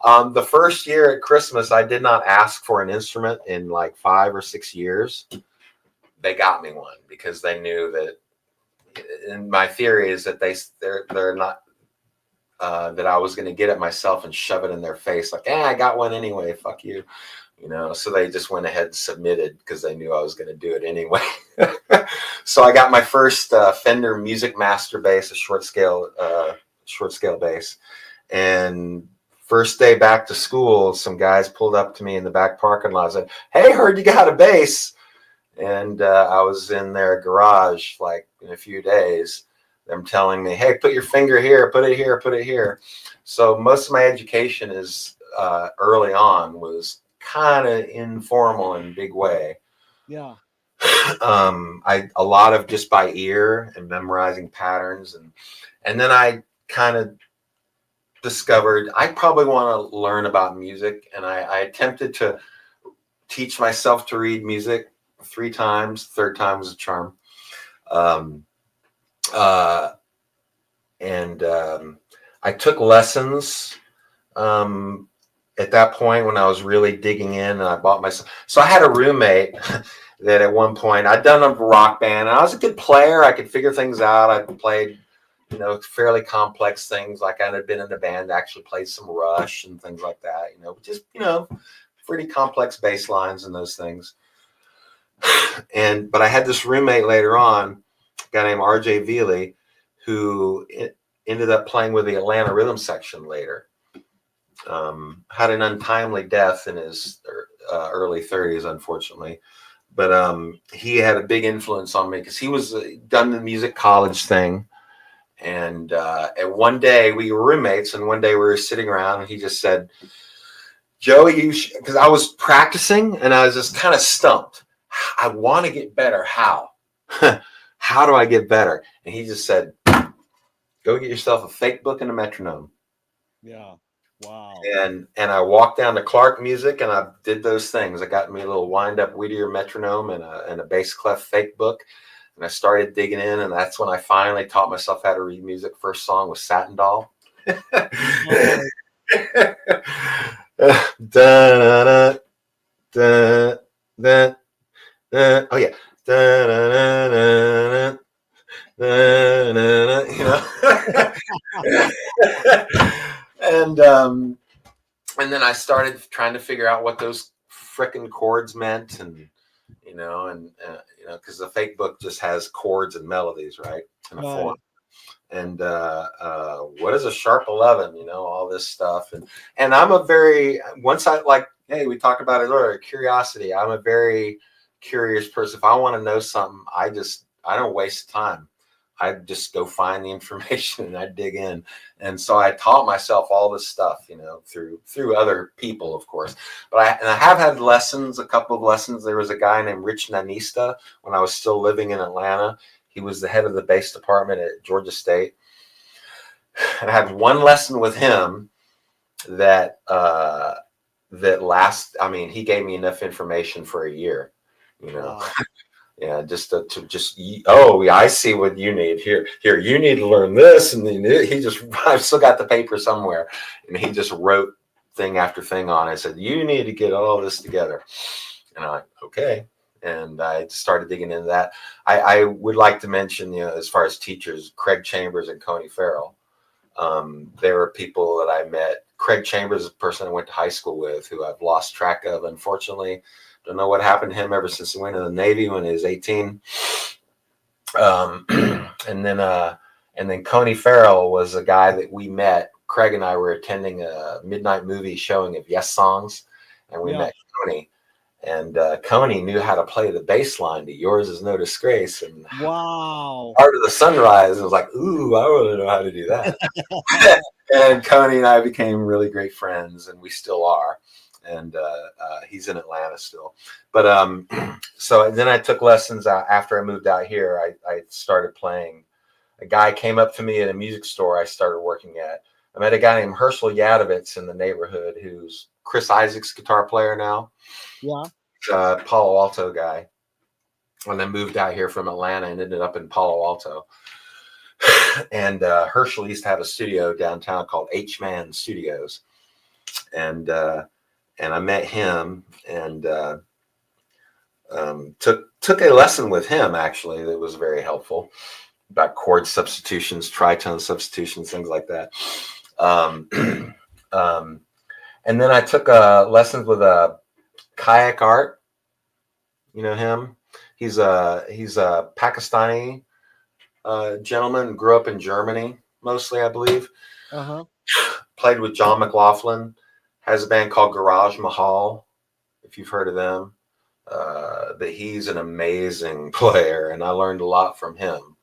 The first year at Christmas, I did not ask for an instrument in like 5 or 6 years. They got me one because they knew that. And my theory is that they're not that I was going to get it myself and shove it in their face, like, I got one anyway. Fuck you, So they just went ahead and submitted because they knew I was going to do it anyway. So I got my first Fender Music Master bass, a short scale bass, and first day back to school, some guys pulled up to me in the back parking lot and said, "Hey, heard you got a bass." And I was in their garage like in a few days, them telling me, "Hey, put your finger here, put it here, put it here." So most of my education is early on was kind of informal in a big way.
Yeah.
A lot of just by ear and memorizing patterns, and then I kind of discovered I probably want to learn about music, and I attempted to teach myself to read music 3 times. Third time was a charm. I took lessons at that point when I was really digging in, and I bought myself. So I had a roommate, that at one point I'd done a rock band, and I was a good player. I could figure things out. I played, fairly complex things. Like I had been in a band that actually played some Rush and things like that. Just pretty complex bass lines and those things. But I had this roommate later on, a guy named R.J. Veely, who ended up playing with the Atlanta Rhythm Section later. Had an untimely death in his early 30s, unfortunately. But he had a big influence on me because he was done the music college thing. And one day we were roommates, and one day we were sitting around, and he just said, Joey, because I was practicing and I was just kind of stumped. I want to get better. How? How do I get better? And he just said, go get yourself a fake book and a metronome.
Yeah. Wow.
And I walked down to Clark Music and I did those things. I got me a little wind up Whittier metronome and a bass clef fake book. And I started digging in, and that's when I finally taught myself how to read music. First song was Satin Doll. Da, da, da, oh yeah. And then I started trying to figure out what those frickin' chords meant, and because the fake book just has chords and melodies, right, in a form. And what is a sharp 11? All this stuff, and I'm a very hey, we talked about it earlier, curiosity. I'm a very curious person. If I want to know something, I don't waste time. I just go find the information and I dig in. And so I taught myself all this stuff, through other people, of course. But I have had lessons, a couple of lessons. There was a guy named Rich Nanista when I was still living in Atlanta. He was the head of the bass department at Georgia State. And I had one lesson with him that he gave me enough information for a year,
Wow.
Yeah, just I see what you need here. You need to learn this, and I've still got the paper somewhere, and he just wrote thing after thing on it. I said, you need to get all this together, and I'm like, okay. And I started digging into that. I would like to mention, as far as teachers, Craig Chambers and Coney Farrell. They were people that I met. Craig Chambers is a person I went to high school with, who I've lost track of, unfortunately. Don't know what happened to him ever since he went to the Navy when he was 18. And then Coney Farrell was a guy that we met. Craig and I were attending a midnight movie showing of Yes songs, and we met Coney. And Coney knew how to play the bass line to Yours Is No Disgrace. And
wow.
Part of the Sunrise. I was like, ooh, I want to know how to do that. And Coney and I became really great friends, and we still are. And he's in Atlanta still. But so then I took lessons after I moved out here. I started playing. A guy came up to me at a music store I started working at. I met a guy named Herschel Yadovitz in the neighborhood, who's Chris Isaac's guitar player now.
Yeah.
Palo Alto guy. And then moved out here from Atlanta and ended up in Palo Alto. And Herschel used to have a studio downtown called H-Man Studios. And I met him and took a lesson with him, actually, that was very helpful, about chord substitutions, tritone substitutions, things like that. And then I took lessons with Kayak Art. You know him? He's a Pakistani gentleman, grew up in Germany, mostly, I believe.
Uh-huh.
Played with John McLaughlin. Has a band called Garage Mahal, if you've heard of them. But he's an amazing player, and I learned a lot from him.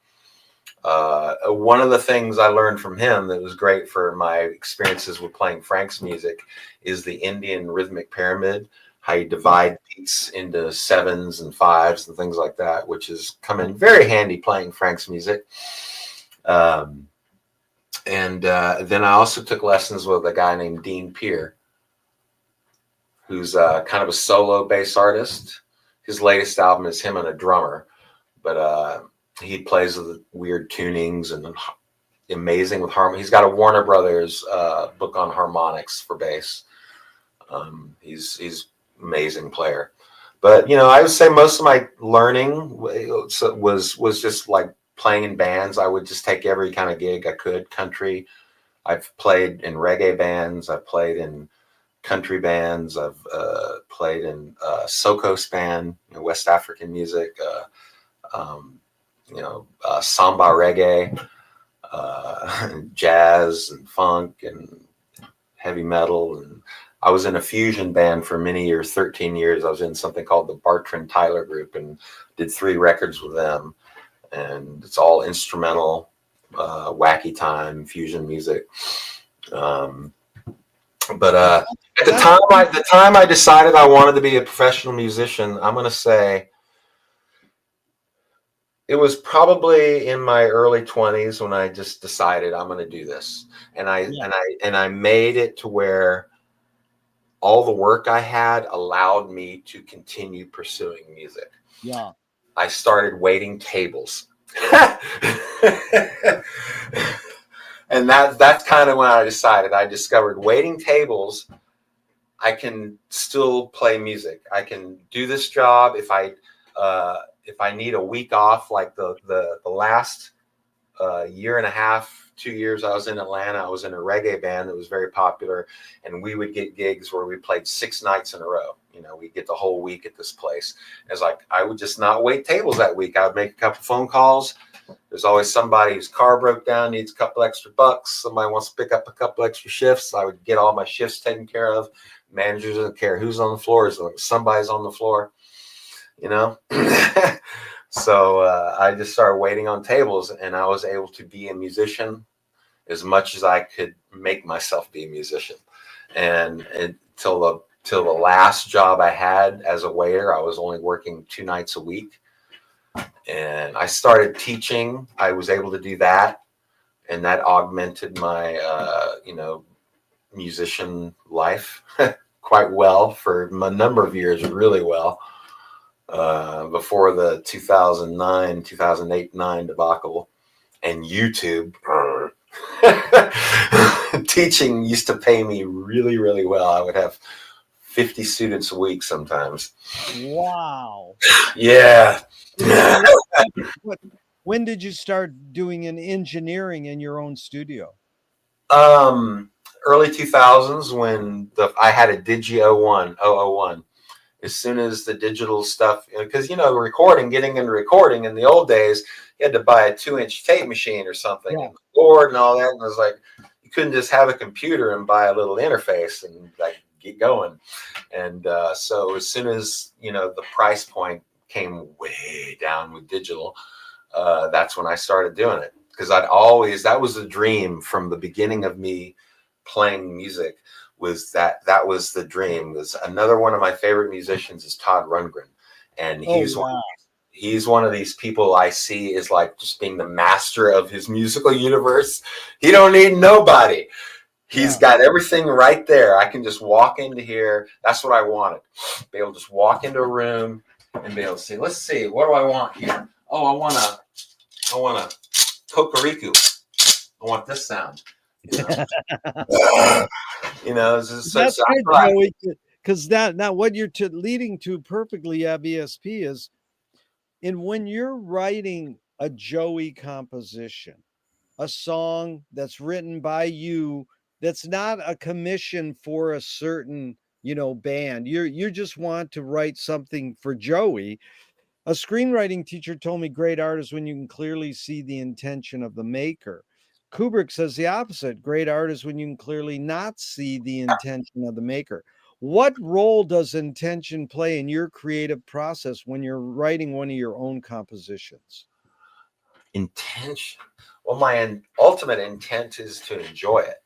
One of the things I learned from him that was great for my experiences with playing Frank's music is the Indian rhythmic pyramid, how you divide beats into sevens and fives and things like that, which has come in very handy playing Frank's music. And then I also took lessons with a guy named Dean Peer, who's kind of a solo bass artist. His latest album is him and a drummer, but he plays with weird tunings and amazing with harmony. He's got a Warner Brothers book on harmonics for bass. He's amazing player. But I would say most of my learning was just like playing in bands. I would just take every kind of gig I could. Country. I've played in reggae bands. I've played in country bands. I've played in Sokos band, West African music. Samba reggae, jazz and funk and heavy metal. And I was in a fusion band for many years, 13 years. I was in something called the Bartram Tyler Group and did 3 records with them. And it's all instrumental, wacky time, fusion music. But at the time I decided I wanted to be a professional musician, I'm going to say it was probably in my early 20s when I just decided I'm going to do this. And I made it to where all the work I had allowed me to continue pursuing music.
Yeah.
I started waiting tables. And that's kind of when I decided. I discovered waiting tables, I can still play music. I can do this job if I need a week off, like the last year and a half, 2 years I was in Atlanta. I was in a reggae band that was very popular, and we would get gigs where we played 6 nights in a row. We'd get the whole week at this place. It's like I would just not wait tables that week. I would make a couple phone calls. There's always somebody whose car broke down, needs a couple extra bucks. Somebody wants to pick up a couple extra shifts. I would get all my shifts taken care of. Managers don't care who's on the floor, as long as somebody's on the floor, So I just started waiting on tables, and I was able to be a musician as much as I could make myself be a musician. And until the last job I had as a waiter, I was only working 2 nights a week. And I started teaching. I was able to do that, and that augmented my musician life quite well for a number of years, really well, before the 2008-9 debacle and YouTube. Teaching used to pay me really, really well. I would have 50 students a week sometimes.
Wow.
Yeah.
When did you start doing an engineering in your own studio?
Early 2000s, when I had a Digi 001. As soon as the digital stuff, because getting into recording in the old days, you had to buy a 2-inch tape machine or something, and record and all that. And it was like you couldn't just have a computer and buy a little interface and like get going. And so as soon as the price point came way down with digital, that's when I started doing it, because that was the dream from the beginning of me playing music. Was that was the dream. Was another one of my favorite musicians is Todd Rundgren, and he's one of these people I see as like just being the master of his musical universe. He don't need nobody. He's got everything right there. I can just walk into here. That's what I wanted. Be able to just walk into a room and be able to say, let's see, what do I want here? Oh, I want a Kokoriku. I want this sound. It's just
that's good, Joey, because now what you're leading to perfectly at BSP is, when you're writing a Joey composition, a song that's written by you, that's not a commission for a certain band. You just want to write something for Joey. A screenwriting teacher told me great art is when you can clearly see the intention of the maker. Kubrick says the opposite. Great art is when you can clearly not see the intention of the maker. What role does intention play in your creative process when you're writing one of your own compositions?
Intention. Well, my ultimate intent is to enjoy it.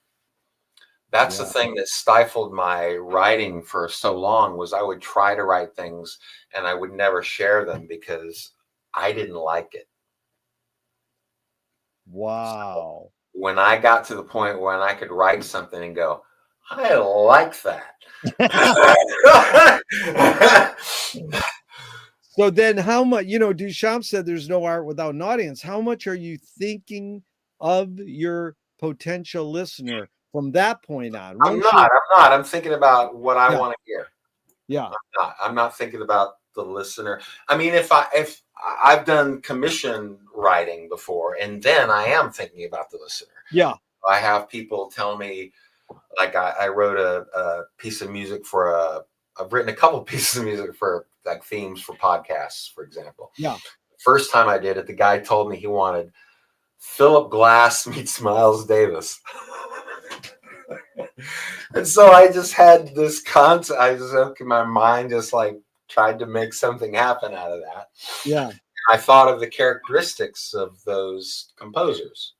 That's the thing that stifled my writing for so long, was I would try to write things and I would never share them because I didn't like it.
Wow.
So when I got to the point when I could write something and go, I like that.
So then how much, Duchamp said there's no art without an audience. How much are you thinking of your potential listener from that point on?
I'm not. I'm thinking about what I want to hear.
Yeah.
I'm not thinking about the listener. I mean, if I've done commission writing before, and then I am thinking about the listener.
Yeah.
I have people tell me, like I wrote a piece of music for I've written a couple pieces of music for like themes for podcasts, for example.
Yeah.
First time I did it, the guy told me he wanted Philip Glass meets Miles Davis. And so I just had this concept. I just, my mind just like tried to make something happen out of that.
Yeah.
I thought of the characteristics of those composers,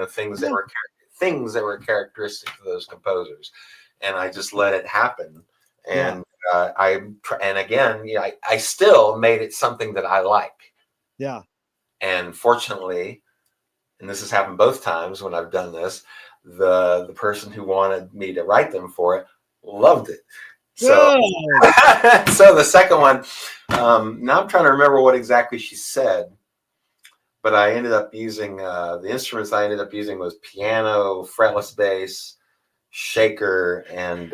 things that were characteristic of those composers, and I just let it happen. And and again, I still made it something that I like.
Yeah.
And fortunately, and this has happened both times when I've done this, the person who wanted me to write them for it loved it. So, so the second one, now I'm trying to remember what exactly she said, but I ended up using the instruments I ended up using was piano, fretless bass, shaker, and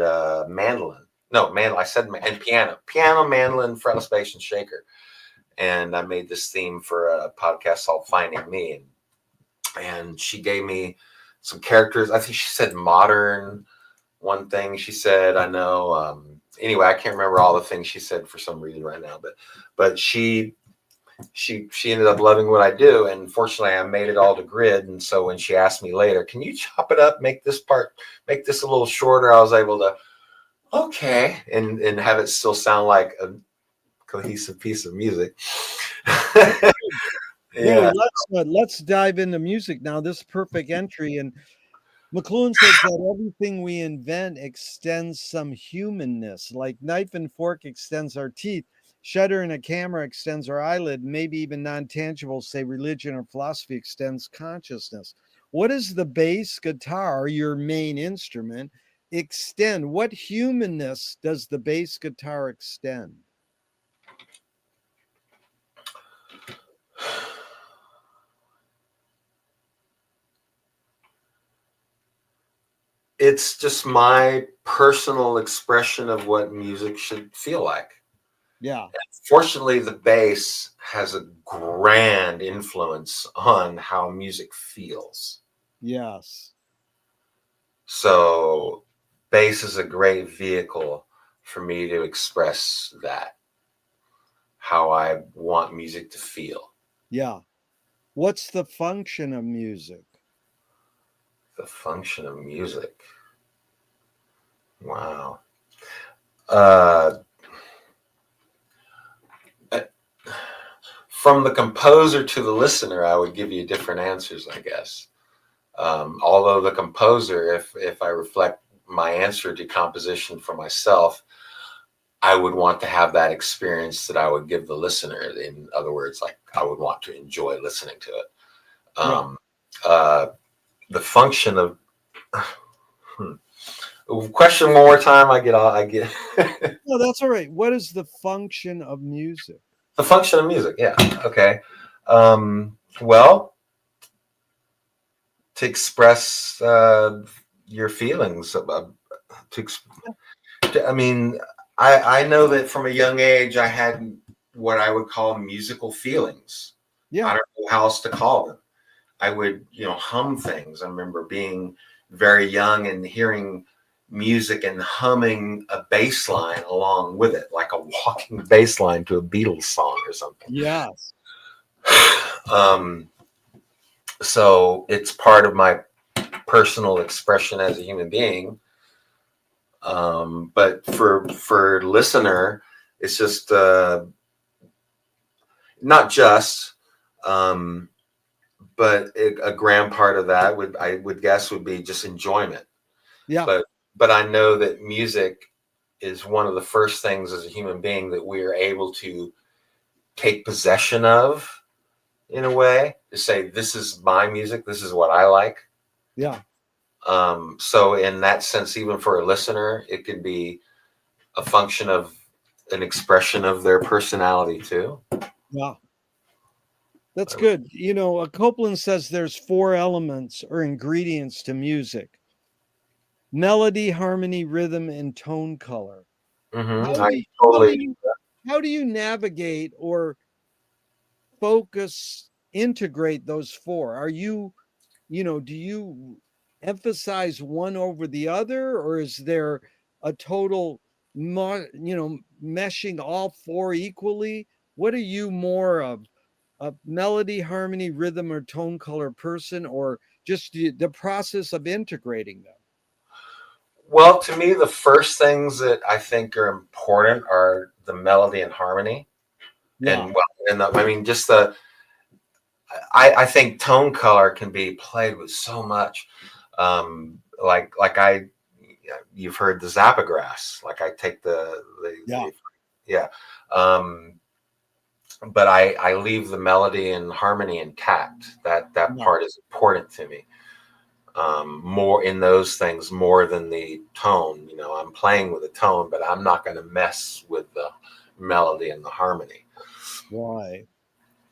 mandolin. No, mandolin. I said and piano, mandolin, fretless bass, and shaker. And I made this theme for a podcast called Finding Me, and she gave me some characters. I think she said modern. One thing she said, I know. Anyway, I can't remember all the things she said for some reason right now, but she ended up loving what I do, and fortunately, I made it all to grid. And so when she asked me later, "Can you chop it up, make this a little shorter?" I was able to, okay, and have it still sound like a cohesive piece of music.
Yeah. Well, let's dive into music now. This perfect entry, and McLuhan says that everything we invent extends some humanness, like knife and fork extends our teeth. Shutter in a camera extends our eyelid. Maybe even non-tangible, say religion or philosophy, extends consciousness. What does the bass guitar, your main instrument, extend? What humanness does the bass guitar extend?
It's just my personal expression of what music should feel like.
Yeah.
Fortunately, the bass has a grand influence on how music feels.
Yes.
So, bass is a great vehicle for me to express that, how I want music to feel.
Yeah. What's the function of music?
The function of music. Wow. From the composer to the listener, I would give you different answers, I guess. Although the composer, if I reflect my answer to composition for myself, I would want to have that experience that I would give the listener. In other words, like I would want to enjoy listening to it. The function of question one more time. I get.
No, that's all right. What is the function of music?
The function of music. Yeah. Okay. Well, to express your feelings. I mean, I know that from a young age, I had what I would call musical feelings.
Yeah.
I don't know how else to call them. I would, hum things. I remember being very young and hearing music and humming a bass line along with it, like a walking bass line to a Beatles song or something.
Yes.
So it's part of my personal expression as a human being. But for listener, it's just not just, but a grand part of that I would guess would be just enjoyment.
Yeah.
But I know that music is one of the first things as a human being that we are able to take possession of, in a way, to say, this is my music, this is what I like.
Yeah.
So in that sense, even for a listener, it could be a function of an expression of their personality too.
Yeah. That's good. Copeland says there's 4 elements or ingredients to music: melody, harmony, rhythm, and tone color.
Mm-hmm.
How do you how do you navigate or focus, integrate those four? Are you, do you emphasize one over the other, or is there a total, meshing all four equally? What are you more of? A melody, harmony, rhythm, or tone color person, or just the process of integrating them?
Well, to me, the first things that I think are important are the melody and harmony,
Yeah,
and well, and I mean, just the. I think tone color can be played with so much. Like you've heard the Zappa grass. Like I take
yeah,
yeah. Um, but I leave the melody and harmony intact. That
yeah,
part is important to me. More in those things more than the tone. I'm playing with the tone, but I'm not going to mess with the melody and the harmony.
right.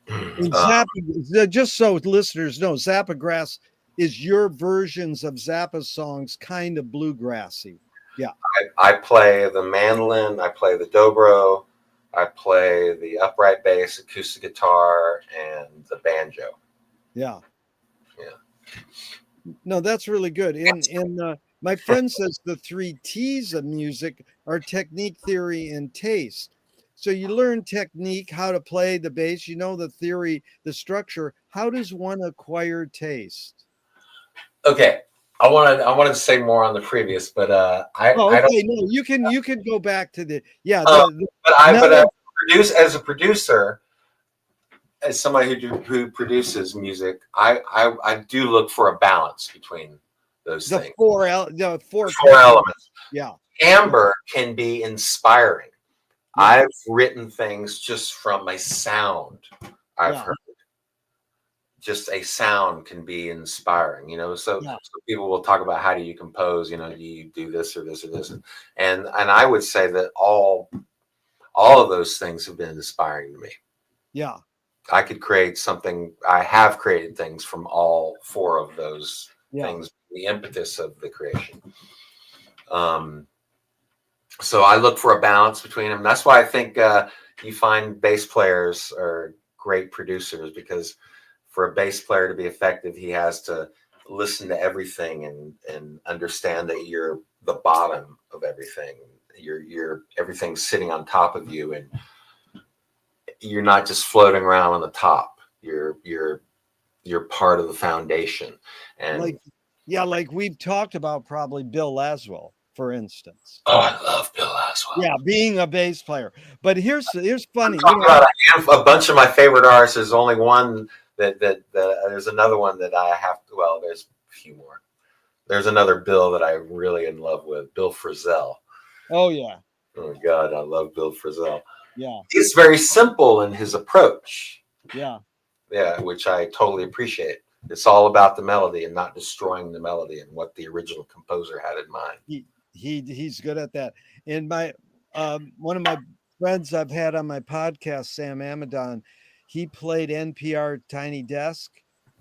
And
Uh,
Zappa, just so listeners know, Zappa grass is your versions of Zappa songs, kind of bluegrassy. Yeah,
I play the mandolin, I play the dobro, I play the upright bass, acoustic guitar, and the banjo.
yeah.
Yeah.
No, that's really good. And my friend says the three T's of music are technique, theory, and taste. So you learn technique, how to play the bass, the theory, the structure. How does one acquire taste?
Okay. I wanted to say more on the previous, but
Oh,
I don't.
okay. No, you can go back to the yeah,
Uh,
the
but
melody.
produce as a producer, as somebody who produces music, I do look for a balance between those things.
The four
Four
pillars.
elements.
Yeah, yeah,
Amber can be inspiring.
yeah,
I've written things just from my sound. I've
yeah,
heard just a sound can be inspiring,
yeah,
so people will talk about how do you compose, do you do this or this or this, and I would say that all of those things have been inspiring to me.
yeah,
I could create something. I have created things from all four of those
yeah.
things, the impetus of the creation. Um, so I look for a balance between them. That's why I think you find bass players are great producers, because for a bass player to be effective, he has to listen to everything and understand that you're the bottom of everything. You're everything's sitting on top of you, and you're not just floating around on the top. You're part of the foundation. And
Like, yeah, like we've talked about probably Bill Laswell, for instance.
oh, I love Bill Laswell.
Yeah, being a bass player. But here's funny,
Talking about a bunch of my favorite artists. There's only one that there's another one that I have to. Well, there's a few more. There's another Bill that I really in love with, Bill Frisell.
oh yeah,
Oh God, I love Bill Frisell.
yeah,
He's very simple in his approach.
yeah.
Yeah, which I totally appreciate. It's all about the melody and not destroying the melody and what the original composer had in mind.
He's good at that. And my one of my friends I've had on my podcast, Sam Amadon, he played NPR Tiny Desk,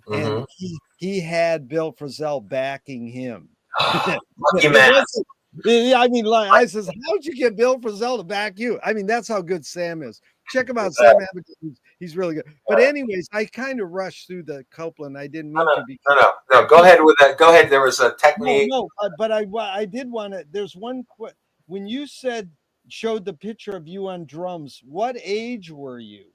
and
Mm-hmm.
he had Bill Frisell backing him.
Lucky
It
man.
wasn't. Yeah, I mean, like I says, how'd you get Bill Frisell to back you? I mean, that's how good Sam is. Check him out, Sam Amadon. He's really good. But anyways, I kind of rushed through the Copeland. I didn't
No,
mean
no,
to because
no, no. Go ahead with that. Go ahead. There was a technique.
no, but I did want to. There's one when you said showed the picture of you on drums. What age were you?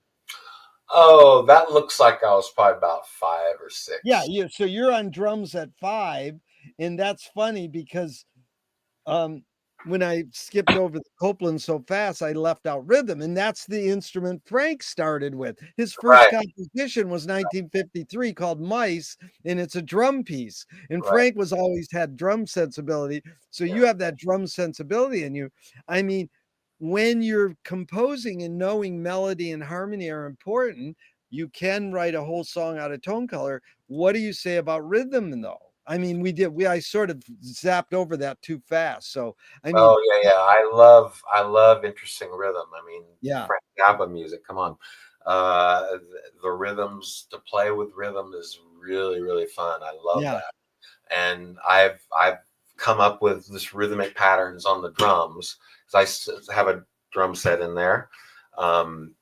Oh, that looks like I was probably about 5 or 6.
Yeah. So you're on drums at 5, and that's funny because um, when I skipped over the Copeland so fast, I left out rhythm, and that's the instrument Frank started with. His first
Right,
composition was 1953 called Mice, and it's a drum piece. And
right.
Frank was always had drum sensibility, so
Yeah.
you have that drum sensibility in you. I mean, when you're composing and knowing melody and harmony are important, you can write a whole song out of tone color. What do you say about rhythm, though? I mean, I sort of zapped over that too fast. So, I mean,
Oh yeah, yeah. I love interesting rhythm. I mean,
yeah,
Frank Zappa music. Come on, the rhythms to play with rhythm is really really fun. I love
yeah,
that, and I've come up with this rhythmic patterns on the drums because have a drum set in there. Um,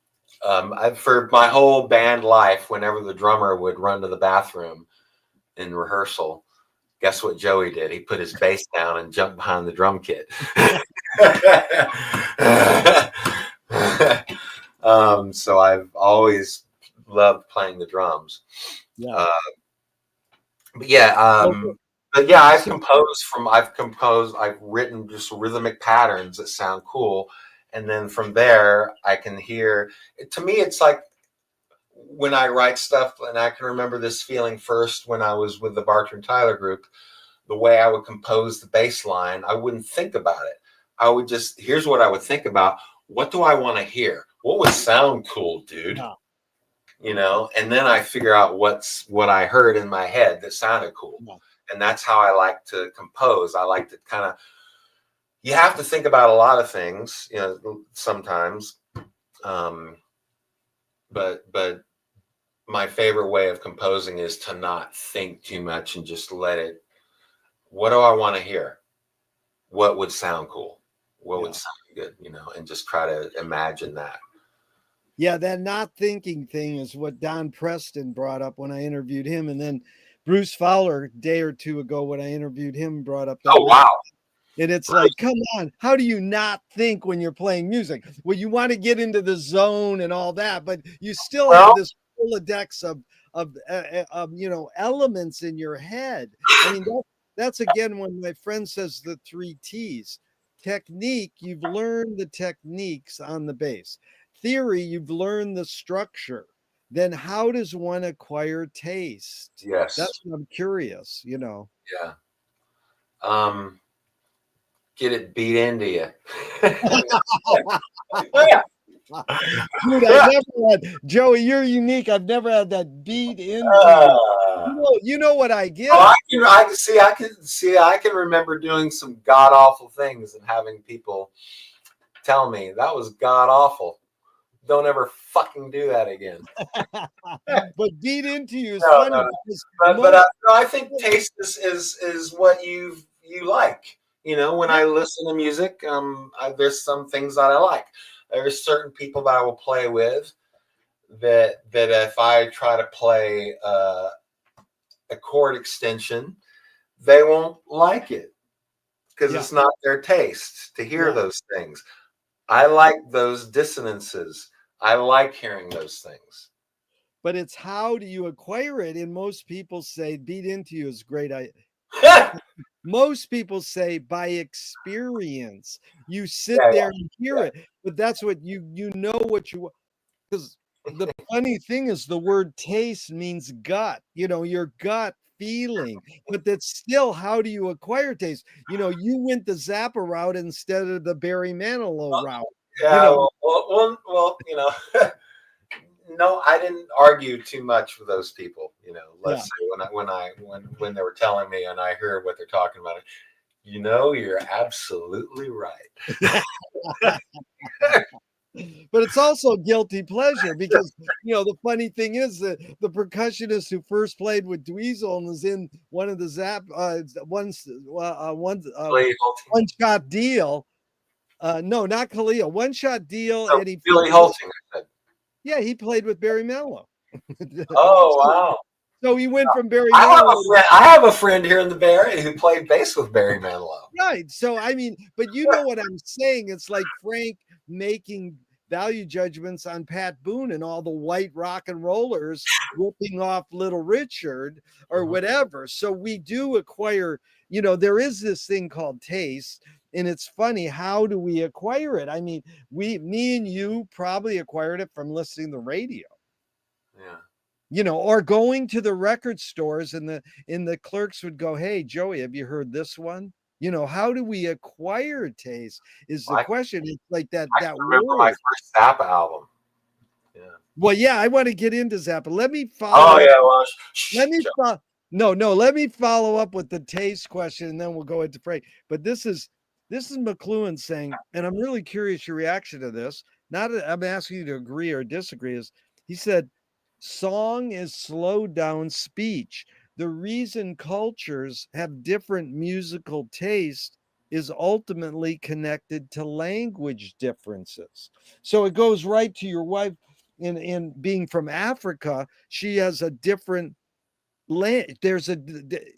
for my whole band life, whenever the drummer would run to the bathroom in rehearsal, guess what Joey did? He put his bass down and jumped behind the drum kit. So I've always loved playing the drums.
Yeah.
But yeah,
Okay. So,
I've written just rhythmic patterns that sound cool. And then from there, I can hear, to me, it's like when I write stuff, and I can remember this feeling first when I was with the Barker and Tyler group, the way I would compose the bass line, I wouldn't think about it. I would just, here's what I would think about. What do I want to hear? What would sound cool, dude?
yeah.
And then I figure out what I heard in my head that sounded cool.
Yeah.
And that's how I like to compose. I like to kind of, you have to think about a lot of things, sometimes. But my favorite way of composing is to not think too much and just let it, what do I want to hear? What would sound cool? What would sound good, and just try to imagine that.
Yeah, that not thinking thing is what Don Preston brought up when I interviewed him. And then Bruce Fowler, a day or two ago, when I interviewed him, brought up that.
Oh, wow.
And it's like, come on, how do you not think when you're playing music? Well, you want to get into the zone and all that, but you still have this Rolodex of elements in your head. I mean, that's again when my friend says the 3 T's. Technique, you've learned the techniques on the bass. Theory, you've learned the structure. Then how does one acquire taste?
Yes.
That's what I'm curious,
Yeah. Get it beat into you.
Dude, I've never had, Joey, you're unique. I've never had that beat into you. You know what I get?
I can remember doing some god awful things and having people tell me that was god awful. Don't ever fucking do that again.
But beat into you is funny.
But I think taste is what you like. When I listen to music, there's some things that I like. There's certain people that I will play with that if I try to play a chord extension, they won't like it because it's not their taste to hear those things. I like those dissonances. I like hearing those things.
But it's how do you acquire it? And most people say beat into you is great. Most people say by experience. You sit there and hear it, but that's what you know what you, because the funny thing is the word taste means gut, your gut feeling, but that's still, how do you acquire taste? You went the Zappa route instead of the Barry Manilow route.
Yeah, well, no, I didn't argue too much with those people. Let's say when they were telling me and I heard what they're talking about, you're absolutely right.
But it's also guilty pleasure because the funny thing is that the percussionist who first played with Dweezil and was in one of the One Shot Deal. No, not Khalil. One Shot Deal,
and he Billy Holting.
Yeah, he played with Barry Manilow.
Oh, wow.
So he went from Barry
Manilow. I have a friend here in the Bay Area who played bass with Barry Manilow.
Right. So, I mean, but you know what I'm saying? It's like Frank making value judgments on Pat Boone and all the white rock and rollers ripping off Little Richard or whatever. So we do acquire, there is this thing called taste. And it's funny, how do we acquire it? I mean, me and you probably acquired it from listening to the radio.
Yeah.
Or going to the record stores and the clerks would go, "Hey, Joey, have you heard this one?" How do we acquire taste is the question. It's like that.
I remember my first Zappa album.
Yeah. Well, yeah, I want to get into Zappa. Let me
follow. Oh, yeah. Well,
let me follow up with the taste question, and then we'll go into break. But this is McLuhan saying, and I'm really curious your reaction to this. Not that I'm asking you to agree or disagree. He said, song is slowed down speech. The reason cultures have different musical taste is ultimately connected to language differences. So it goes right to your wife in being from Africa. She has a different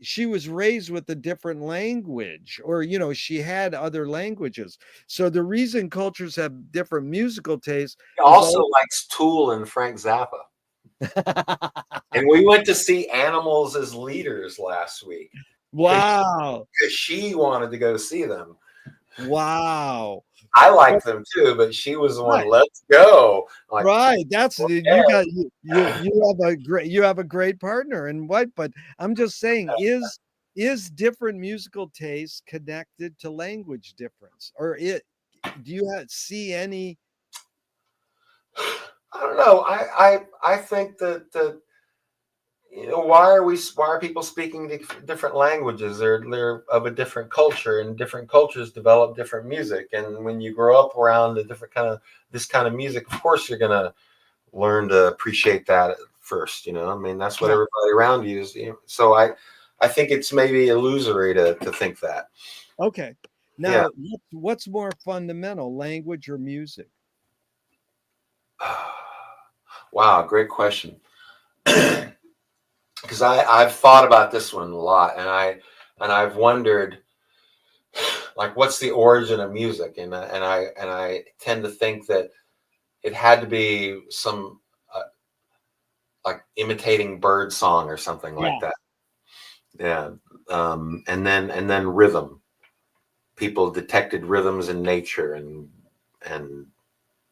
she was raised with a different language, or she had other languages. So the reason cultures have different musical tastes
He
is
also
all
likes Tool and Frank Zappa. And we went to see Animals as Leaders last week.
Wow.
Because she wanted to go see them.
Wow.
I like them too, but she was the one.
Right.
Let's go. Like,
Right. That's
okay.
you have a great partner and wife, but I'm just saying, is different musical taste connected to language difference, or do you see any?
I don't know. I think that why are people speaking different languages? They're of a different culture, and different cultures develop different music. And when you grow up around this kind of music, of course you're gonna learn to appreciate that first. I mean, that's what
Yeah.
everybody around you is. So I think it's maybe illusory to think that.
Okay.
Yeah.
Now, what's more fundamental, language or music?
Wow, great question. Because I've thought about this one a lot, and I've wondered, like, what's the origin of music? And I tend to think that it had to be some like imitating bird song or something like that. Yeah. And then rhythm. People detected rhythms in nature and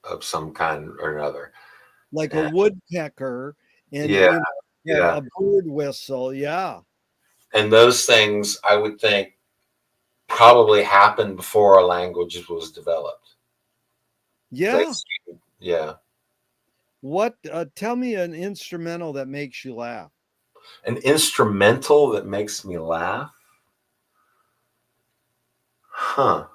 of some kind or another.
Like a
And
woodpecker and
yeah, yeah.
a bird whistle. Yeah.
And those things I would think probably happened before a language was developed.
Yeah.
Yeah.
What tell me an instrumental that makes you laugh.
An instrumental that makes me laugh? Huh.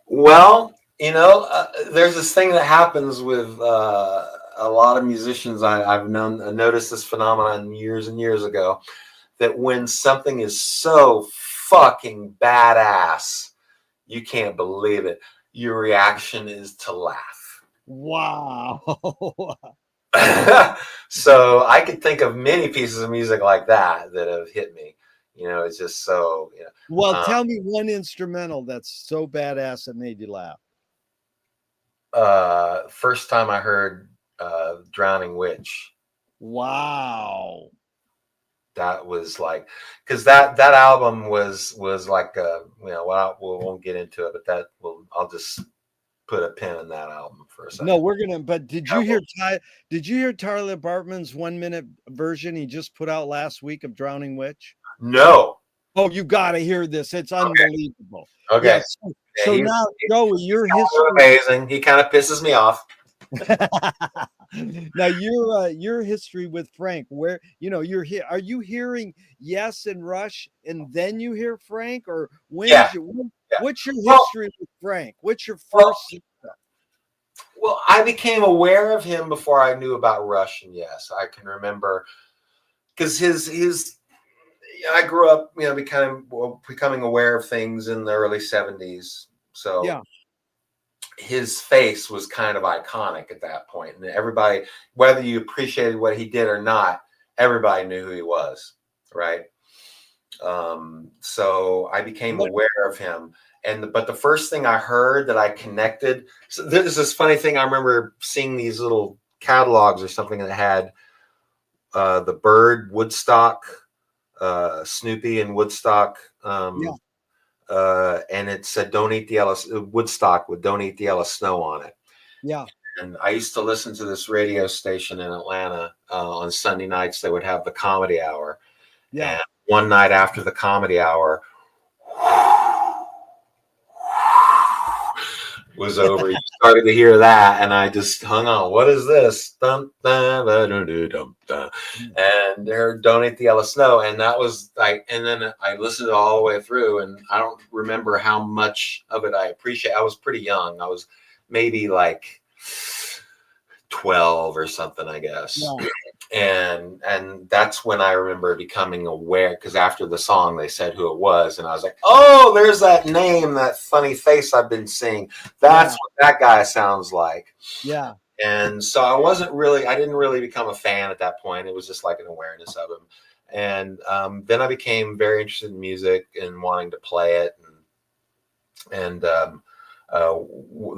Well, there's this thing that happens with a lot of musicians. I noticed this phenomenon years and years ago, that when something is so fucking badass, you can't believe it, your reaction is to laugh.
Wow.
So I could think of many pieces of music like that have hit me. It's just so,
Well, tell me one instrumental that's so badass it made you laugh.
first time I heard Drowning Witch.
Wow.
That was like, because that album was like well, we won't get into it, but I'll just put a pin in that album for a second.
No, but did you hear Tyler Bartman's 1-minute version he just put out last week of Drowning Witch?
No.
Oh, you got to hear this. It's unbelievable.
Okay.
Yes.
Yeah,
So now, Joey, your history.
Amazing. He kind of pisses me off.
Now your history with Frank, where you're here, are you hearing Yes and Rush and then you hear Frank, or what's your history with Frank? What's your first?
Well, I became aware of him before I knew about Rush and Yes. I can remember because I grew up, becoming aware of things in the early 70s. So
yeah,
his face was kind of iconic at that point. And everybody, whether you appreciated what he did or not, everybody knew who he was. Right. So I became aware of him. But the first thing I heard that I connected, so there's this funny thing. I remember seeing these little catalogs or something that had the Bird, Woodstock, Snoopy and Woodstock. And it said, "Don't eat the yellow Woodstock with Don't Eat the Yellow Snow" on it.
Yeah.
And I used to listen to this radio station in Atlanta on Sunday nights. They would have the comedy hour.
Yeah.
And one night after the comedy hour was over, you started to hear that, and I just hung on. What is this? Dun, dun, dun, dun, dun, dun, dun. And there, Don't Eat the Yellow Snow, and that was like. And then I listened all the way through, and I don't remember how much of it I appreciate. I was pretty young. I was maybe like 12 or something, I guess.
Yeah.
and that's when I remember becoming aware, because after the song they said who it was, and I was like, oh, there's that name, that funny face I've been seeing. That's what that guy sounds like.
Yeah.
And so I didn't really become a fan at that point. It was just like an awareness of him. And then I became very interested in music and wanting to play it. And the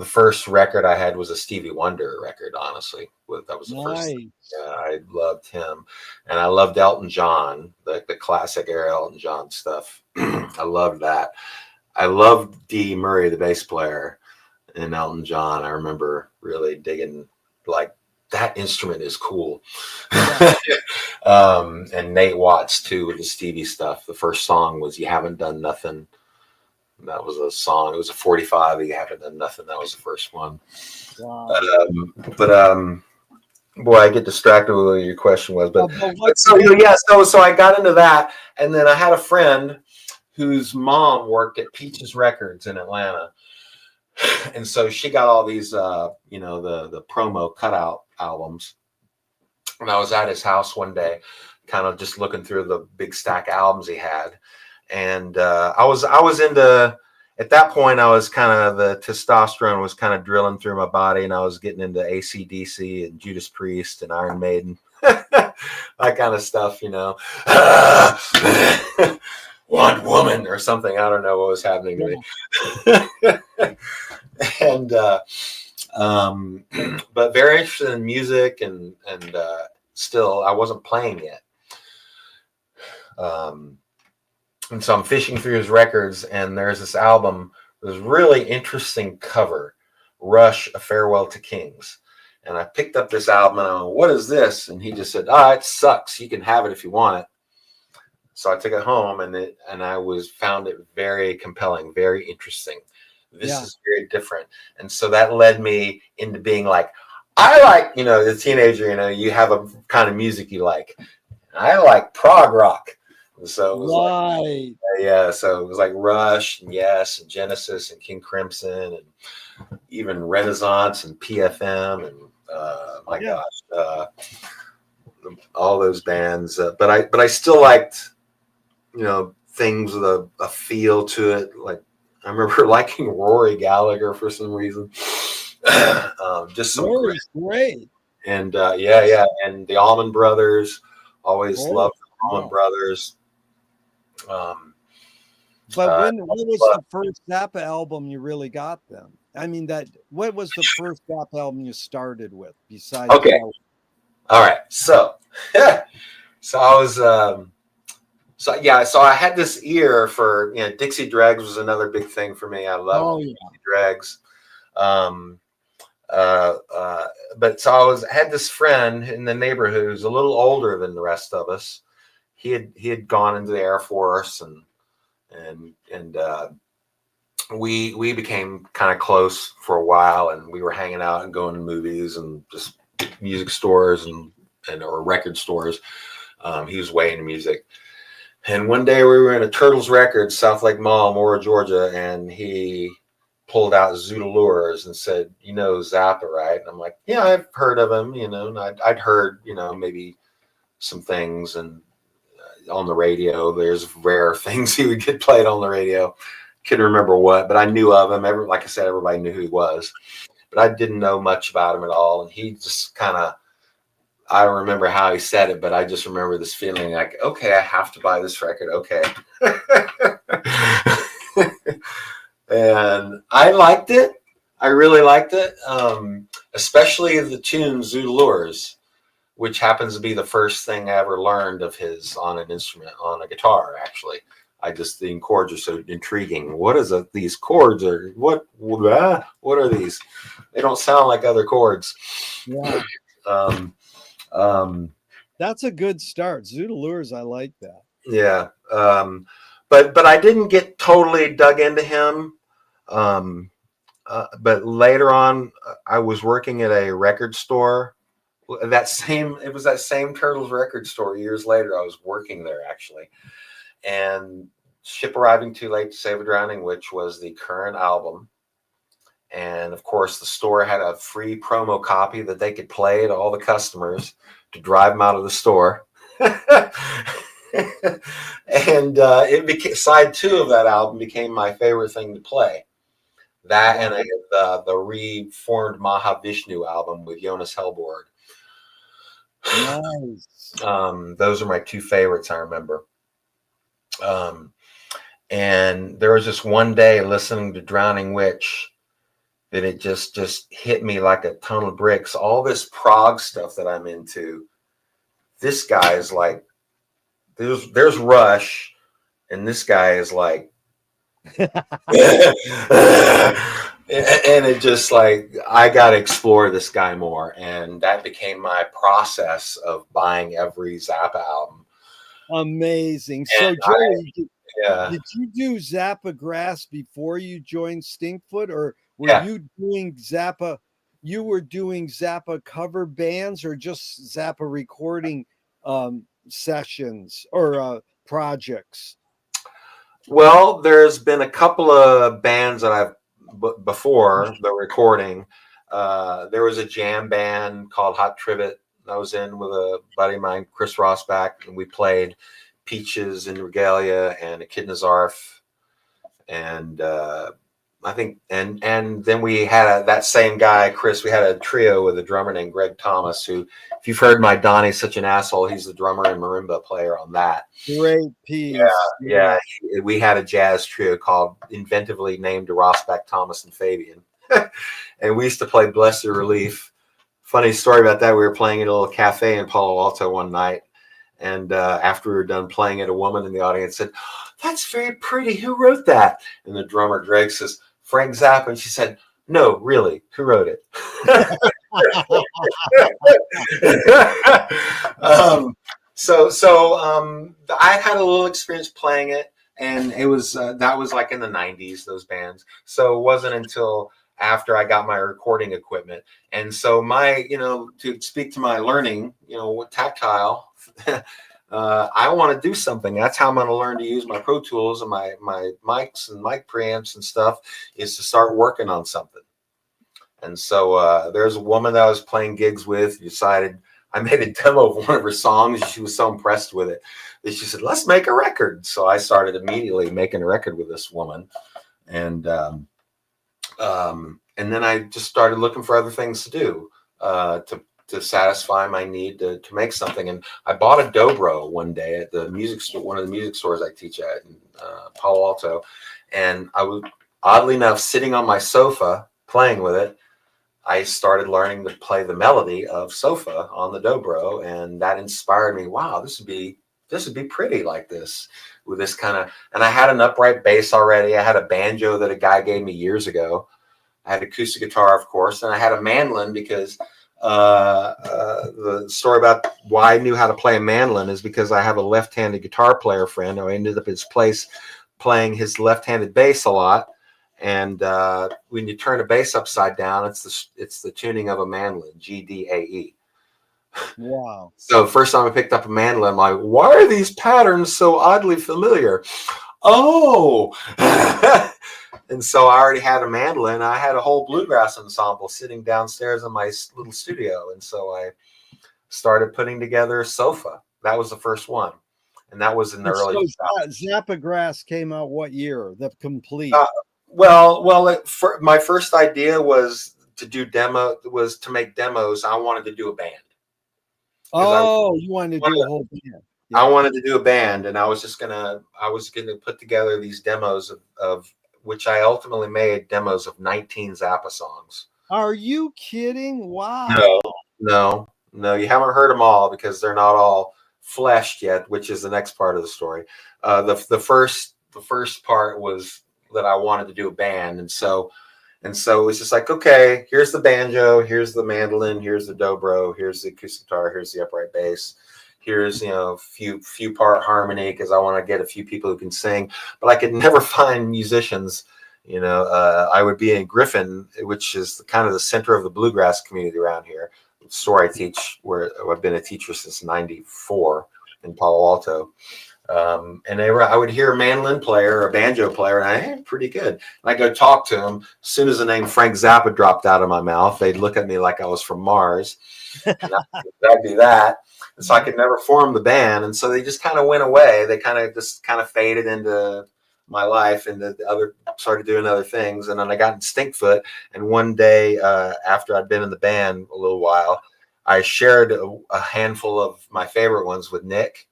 first record I had was a Stevie Wonder record, honestly. That was the first thing. Yeah, I loved him. And I loved Elton John, the classic era Elton John stuff. I loved that. I loved Dee Murray, the bass player, and Elton John. I remember really digging, like, that instrument is cool. Yeah. And Nate Watts too with the Stevie stuff. The first song was "You Haven't Done Nothing." That was a song. It was a 45. You Haven't Done Nothing. That was the first one. Wow. Boy, I get distracted with what your question was. But so I got into that, and then I had a friend whose mom worked at Peaches Records in Atlanta. And so she got all these, the promo cutout albums. And I was at his house one day, kind of just looking through the big stack of albums he had. And I was into, at that point, I was kind of, the testosterone was kind of drilling through my body, and I was getting into AC/DC and Judas Priest and Iron Maiden, that kind of stuff, One woman or something. I don't know what was happening to me. And but very interested in music, and still I wasn't playing yet. And so I'm fishing through his records, and there's this album with this really interesting cover, Rush, A Farewell to Kings. And I picked up this album, and I went, what is this? And he just said, it sucks. You can have it if you want it. So I took it home, and I found it very compelling, very interesting. This is very different. And so that led me into being like, I like, as a teenager, you have a kind of music you like. I like prog rock. And so it was so it was like Rush and Yes and Genesis and King Crimson and even Renaissance and PFM and all those bands. But I still liked, things with a feel to it. Like, I remember liking Rory Gallagher for some reason. Just some
great.
And and the Allman Brothers. Always loved the Allman Brothers.
But when what was the first Zappa album you really got them? I mean, what was the first Zappa album you started with besides?
Okay. All right. So so I was so I had this ear for, Dixie Dregs was another big thing for me. I love Dixie Dregs. But so I had this friend in the neighborhood who's a little older than the rest of us. He had gone into the Air Force, and we became kind of close for a while, and we were hanging out and going to movies and just music stores or record stores. He was way into music. And one day we were in a Turtles Records, South Lake Mall, Mora, Georgia, and he pulled out Zoot Lures and said, Zappa, right? And I'm like, yeah, I've heard of him, and I'd heard, maybe some things and on the radio. There's rare things he would get played on the radio. Couldn't remember what, but I knew of him. Like I said, everybody knew who he was, but I didn't know much about him at all. And he just kind of, I don't remember how he said it, but I just remember this feeling like, okay, I have to buy this record. Okay. And I liked it. I really liked it. Especially the tune Zoot Lures, which happens to be the first thing I ever learned of his on an instrument, on a guitar, actually. The chords are so intriguing. What is it? These chords are, what are these? They don't sound like other chords.
Yeah. That's a good start. Zoot Lures, I like that.
Yeah. But I didn't get totally dug into him. But later on, I was working at a record store. It was that same Turtles record store years later. I was working there, actually. And Ship Arriving Too Late to Save a Drowning, which was the current album. And of course, the store had a free promo copy that they could play to all the customers to drive them out of the store. And it became side 2 of that album became my favorite thing to play. That and the reformed Mahavishnu album with Jonas Hellborg.
Nice.
Those are my 2 favorites, I remember. And there was just one day listening to Drowning Witch that it just hit me like a ton of bricks. All this prog stuff that I'm into, this guy is like, there's Rush, and this guy is like, and it just like, I got to explore this guy more. And that became my process of buying every Zappa album.
Amazing. So, Joey,
yeah.
did you do Zappa Grass before you joined Stinkfoot, or were
Yeah.
you doing Zappa? You were doing Zappa cover bands, or just Zappa recording sessions or projects?
Well, there's been a couple of bands that I've before the recording. There was a jam band called Hot Trivet I was in with a buddy of mine, Chris Rossback, and we played Peaches and Regalia and Echidna Zarf, and I think and then we had that same guy, Chris. We had a trio with a drummer named Greg Thomas, who, if you've heard my Donnie's Such an Asshole, he's the drummer and marimba player on that.
Great piece.
Yeah. We had a jazz trio called, inventively named, Rossback, Thomas, and Fabian. And we used to play Blessed Relief. Funny story about that. We were playing at a little cafe in Palo Alto one night. And after we were done playing it, a woman in the audience said, "That's very pretty. Who wrote that?" And the drummer, Greg, says, "Frank Zappa." And she said, "No, really, who wrote it?" So I had a little experience playing it, and it was that was like in the 90s, those bands. So it wasn't until after I got my recording equipment. And so to speak to my learning, tactile, I want to do something. That's how I'm going to learn to use my Pro Tools and my mics and mic preamps and stuff, is to start working on something. And so there's a woman that I was playing gigs with, decided, I made a demo of one of her songs. She was so impressed with it that she said, "Let's make a record." So I started immediately making a record with this woman. And then I just started looking for other things to do to satisfy my need to make something. And I bought a dobro one day at the music store, one of the music stores I teach at in Palo Alto. And I was, oddly enough, sitting on my sofa playing with it. I started learning to play the melody of Sofa on the dobro, and that inspired me. Wow, this would be pretty like this, with this kind of. And I had an upright bass already. I had a banjo that a guy gave me years ago. I had acoustic guitar, of course, and I had a mandolin, because the story about why I knew how to play a mandolin is because I have a left-handed guitar player friend who I ended up at his place playing his left-handed bass a lot. And when you turn a bass upside down, it's the tuning of a mandolin, G-D-A-E.
Wow.
So the first time I picked up a mandolin, I'm like, why are these patterns so oddly familiar? Oh. And so I already had a mandolin. I had a whole bluegrass ensemble sitting downstairs in my little studio. And so I started putting together Sofa. That was the first one. And that was in the early.
So Zappa Grass came out what year? The complete.
My first idea was to make demos. I wanted to do a band.
You wanted to do a whole band.
Yeah. I wanted to do a band, and I was gonna put together these demos of which I ultimately made demos of 19 Zappa songs.
Are you kidding? Wow.
No, you haven't heard them all, because they're not all fleshed yet, which is the next part of the story. The first part was that I wanted to do a band, and so it was just like, okay, here's the banjo, here's the mandolin, here's the dobro, here's the acoustic guitar, here's the upright bass, here's few part harmony, because I want to get a few people who can sing, but I could never find musicians. I would be in Griffin, which is kind of the center of the bluegrass community around here. The store I teach, where I've been a teacher since '94 in Palo Alto. And I would hear a mandolin player or a banjo player, and pretty good. And I go talk to them. As soon as the name Frank Zappa dropped out of my mouth, they'd look at me like I was from Mars. And that'd be that. And so I could never form the band. And so they just kind of went away. They kind of faded into my life, and the other started doing other things. And then I got in Stinkfoot. And one day, after I'd been in the band a little while, I shared a handful of my favorite ones with Nick,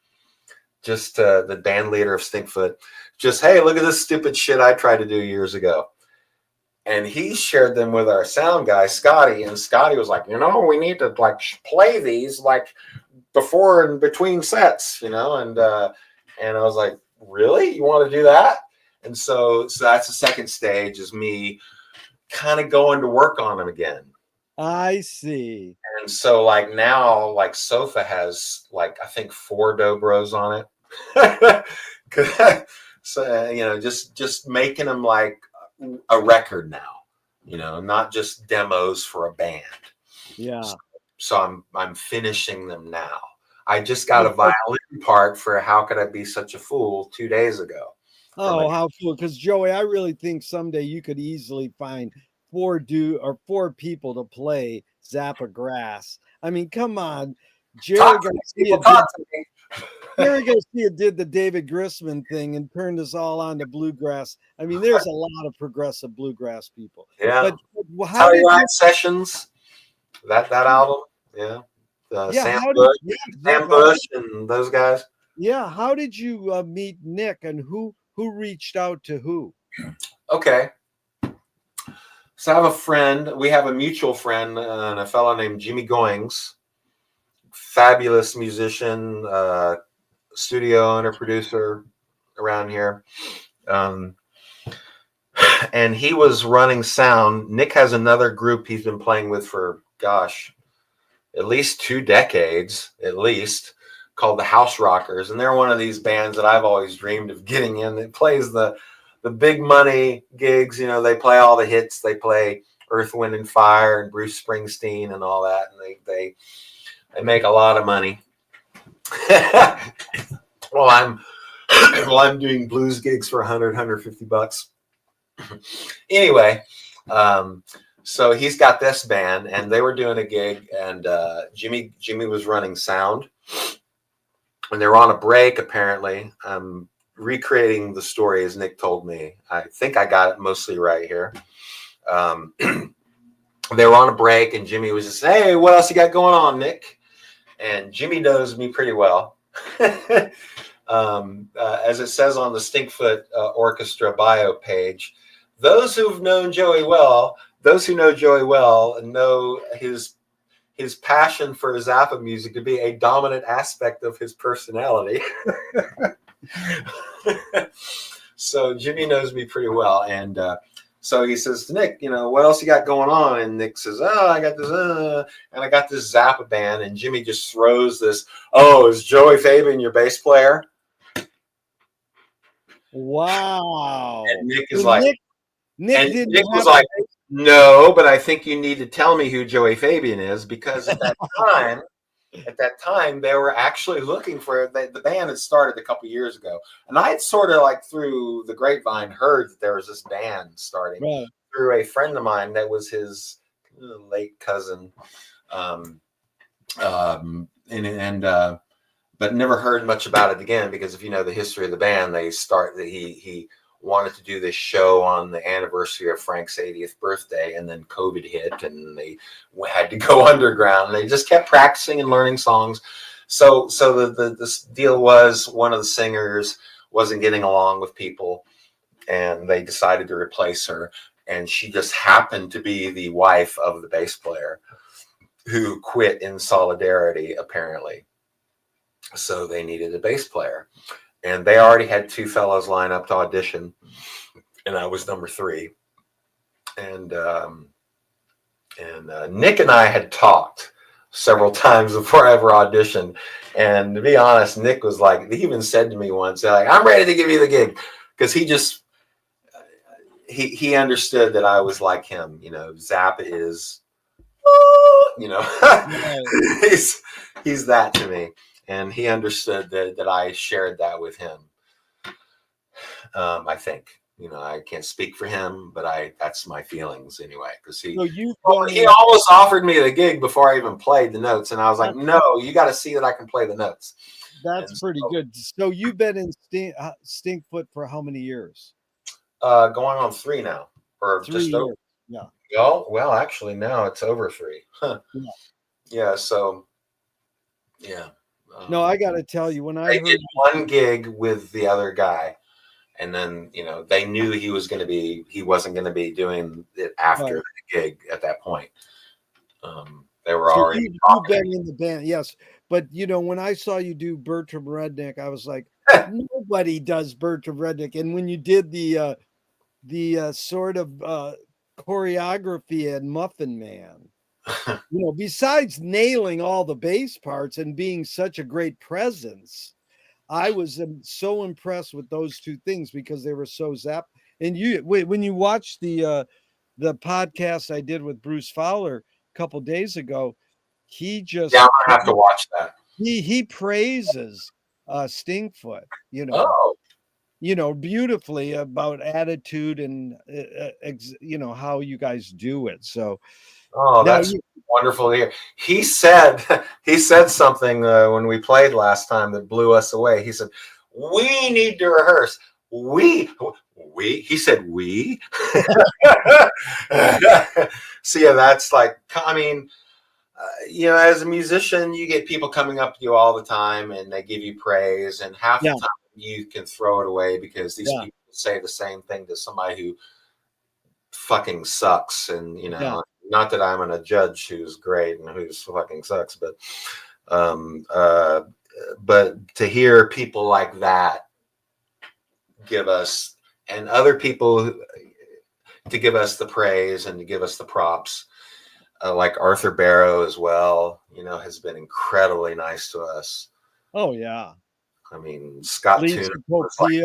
just the band leader of Stinkfoot. Just, hey, look at this stupid shit I tried to do years ago. And he shared them with our sound guy, Scotty. And Scotty was like, we need to like play these like before and between sets, And I was like, really? You want to do that? And so that's the second stage, is me kind of going to work on them again.
I see.
And so like now, like Sofa has like, I think 4 dobros on it. So, just making them like a record now, not just demos for a band.
Yeah.
So I'm finishing them now. I just got a violin part for How Could I Be Such a Fool 2 days ago.
Oh, how cool. Because Joey, I really think someday you could easily find 4 people to play Zappa Grass. I mean, come on. Jerry Garcia did the David Grisman thing and turned us all on to bluegrass. I mean, there's a lot of progressive bluegrass people.
Yeah.
But how did you...
Sessions, that album? Yeah. Sam Bush and those guys.
Yeah. How did you meet Nick, and who reached out to who?
Okay. So I have a friend. We have a mutual friend, and a fellow named Jimmy Goings, fabulous musician, studio owner, producer around here. And he was running sound. Nick has another group he's been playing with for, at least 2 decades, called the House Rockers. And they're one of these bands that I've always dreamed of getting in. It plays the big money gigs. They play all the hits. They play Earth, Wind and Fire and Bruce Springsteen and all that. And they make a lot of money. Well, I'm doing blues gigs for $150. Anyway, so he's got this band, and they were doing a gig, and Jimmy was running sound, and they were on a break. Apparently, I'm recreating the story as Nick told me. I think I got it mostly right here. They were on a break, and Jimmy was just, hey, what else you got going on, Nick? And Jimmy knows me pretty well. As it says on the Stinkfoot Orchestra bio page, those who know Joey well know his passion for Zappa music to be a dominant aspect of his personality. So Jimmy knows me pretty well, and so he says to Nick, what else you got going on? And Nick says, I got this, and I got this Zappa band. And Jimmy just throws this, is Joey Fabian your bass player?
Wow.
And Nick is like,
Nick
was like, no, but I think you need to tell me who Joey Fabian is, because at that time they were actually looking for the band had started a couple years ago, and I had sort of like through the grapevine heard that there was this band starting through a friend of mine that was his late cousin, but never heard much about it again, because if you know the history of the band, he wanted to do this show on the anniversary of Frank's 80th birthday, and then COVID hit, and they had to go underground. And they just kept practicing and learning songs. So the deal was, one of the singers wasn't getting along with people, and they decided to replace her. And she just happened to be the wife of the bass player, who quit in solidarity, apparently. So they needed a bass player. And they already had 2 fellows line up to audition, and I was number 3. And Nick and I had talked several times before I ever auditioned. And to be honest, Nick was like, he even said to me once, like, I'm ready to give you the gig, because he understood that I was like him. Zappa is, he's that to me. and he understood that I shared that with him. I think, I can't speak for him, but that's my feelings anyway. Because he almost offered me the gig before I even played the notes, and I was like, no, you got to see that I can play the notes.
That's pretty good. So you've been in Stinkfoot for how many years?
Going on 3 now, or
3
just
years.
over.
Yeah.
Well, actually, now it's over 3. Huh.
Yeah.
Yeah. So, yeah.
No, I got to tell you, when I
They
heard
did one gig with the other guy, and then they knew he wasn't going to be doing it after the gig at that point. They were already
you've been in the band, yes, but when I saw you do Bertram Redneck, I was like, nobody does Bertram Redneck. And when you did the sort of choreography at Muffin Man, besides nailing all the bass parts and being such a great presence, I was so impressed with those 2 things because they were so zap. And when you watch the podcast I did with Bruce Fowler a couple days ago, he just
I'm gonna have to watch that.
He praises Stinkfoot,
Oh.
Beautifully about attitude and how you guys do it. So,
that's wonderful to hear. He said something when we played last time that blew us away. He said, "We need to rehearse." He said, "We." So yeah, that's like, I mean, as a musician, you get people coming up to you all the time and they give you praise, and half the time you can throw it away because these people say the same thing to somebody who fucking sucks. And not that I'm gonna judge who's great and who's fucking sucks, but to hear people like that give us, and other people to give us the praise and to give us the props, like Arthur Barrow as well, has been incredibly nice to us.
Oh yeah.
I mean, Scott Tuna was like,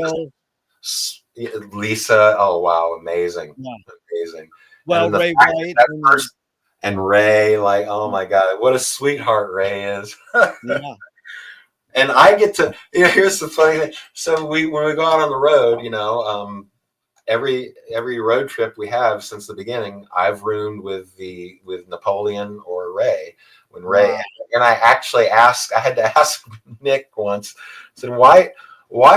Lisa, oh wow, amazing. Amazing.
Well, Ray White
and Ray, like, oh my God, what a sweetheart Ray is.
Yeah.
And I get to, here's the funny thing. So when we go out on the road, every road trip we have since the beginning, I've roomed with Napoleon or Ray. When Ray, and I had to ask Nick once, I said, why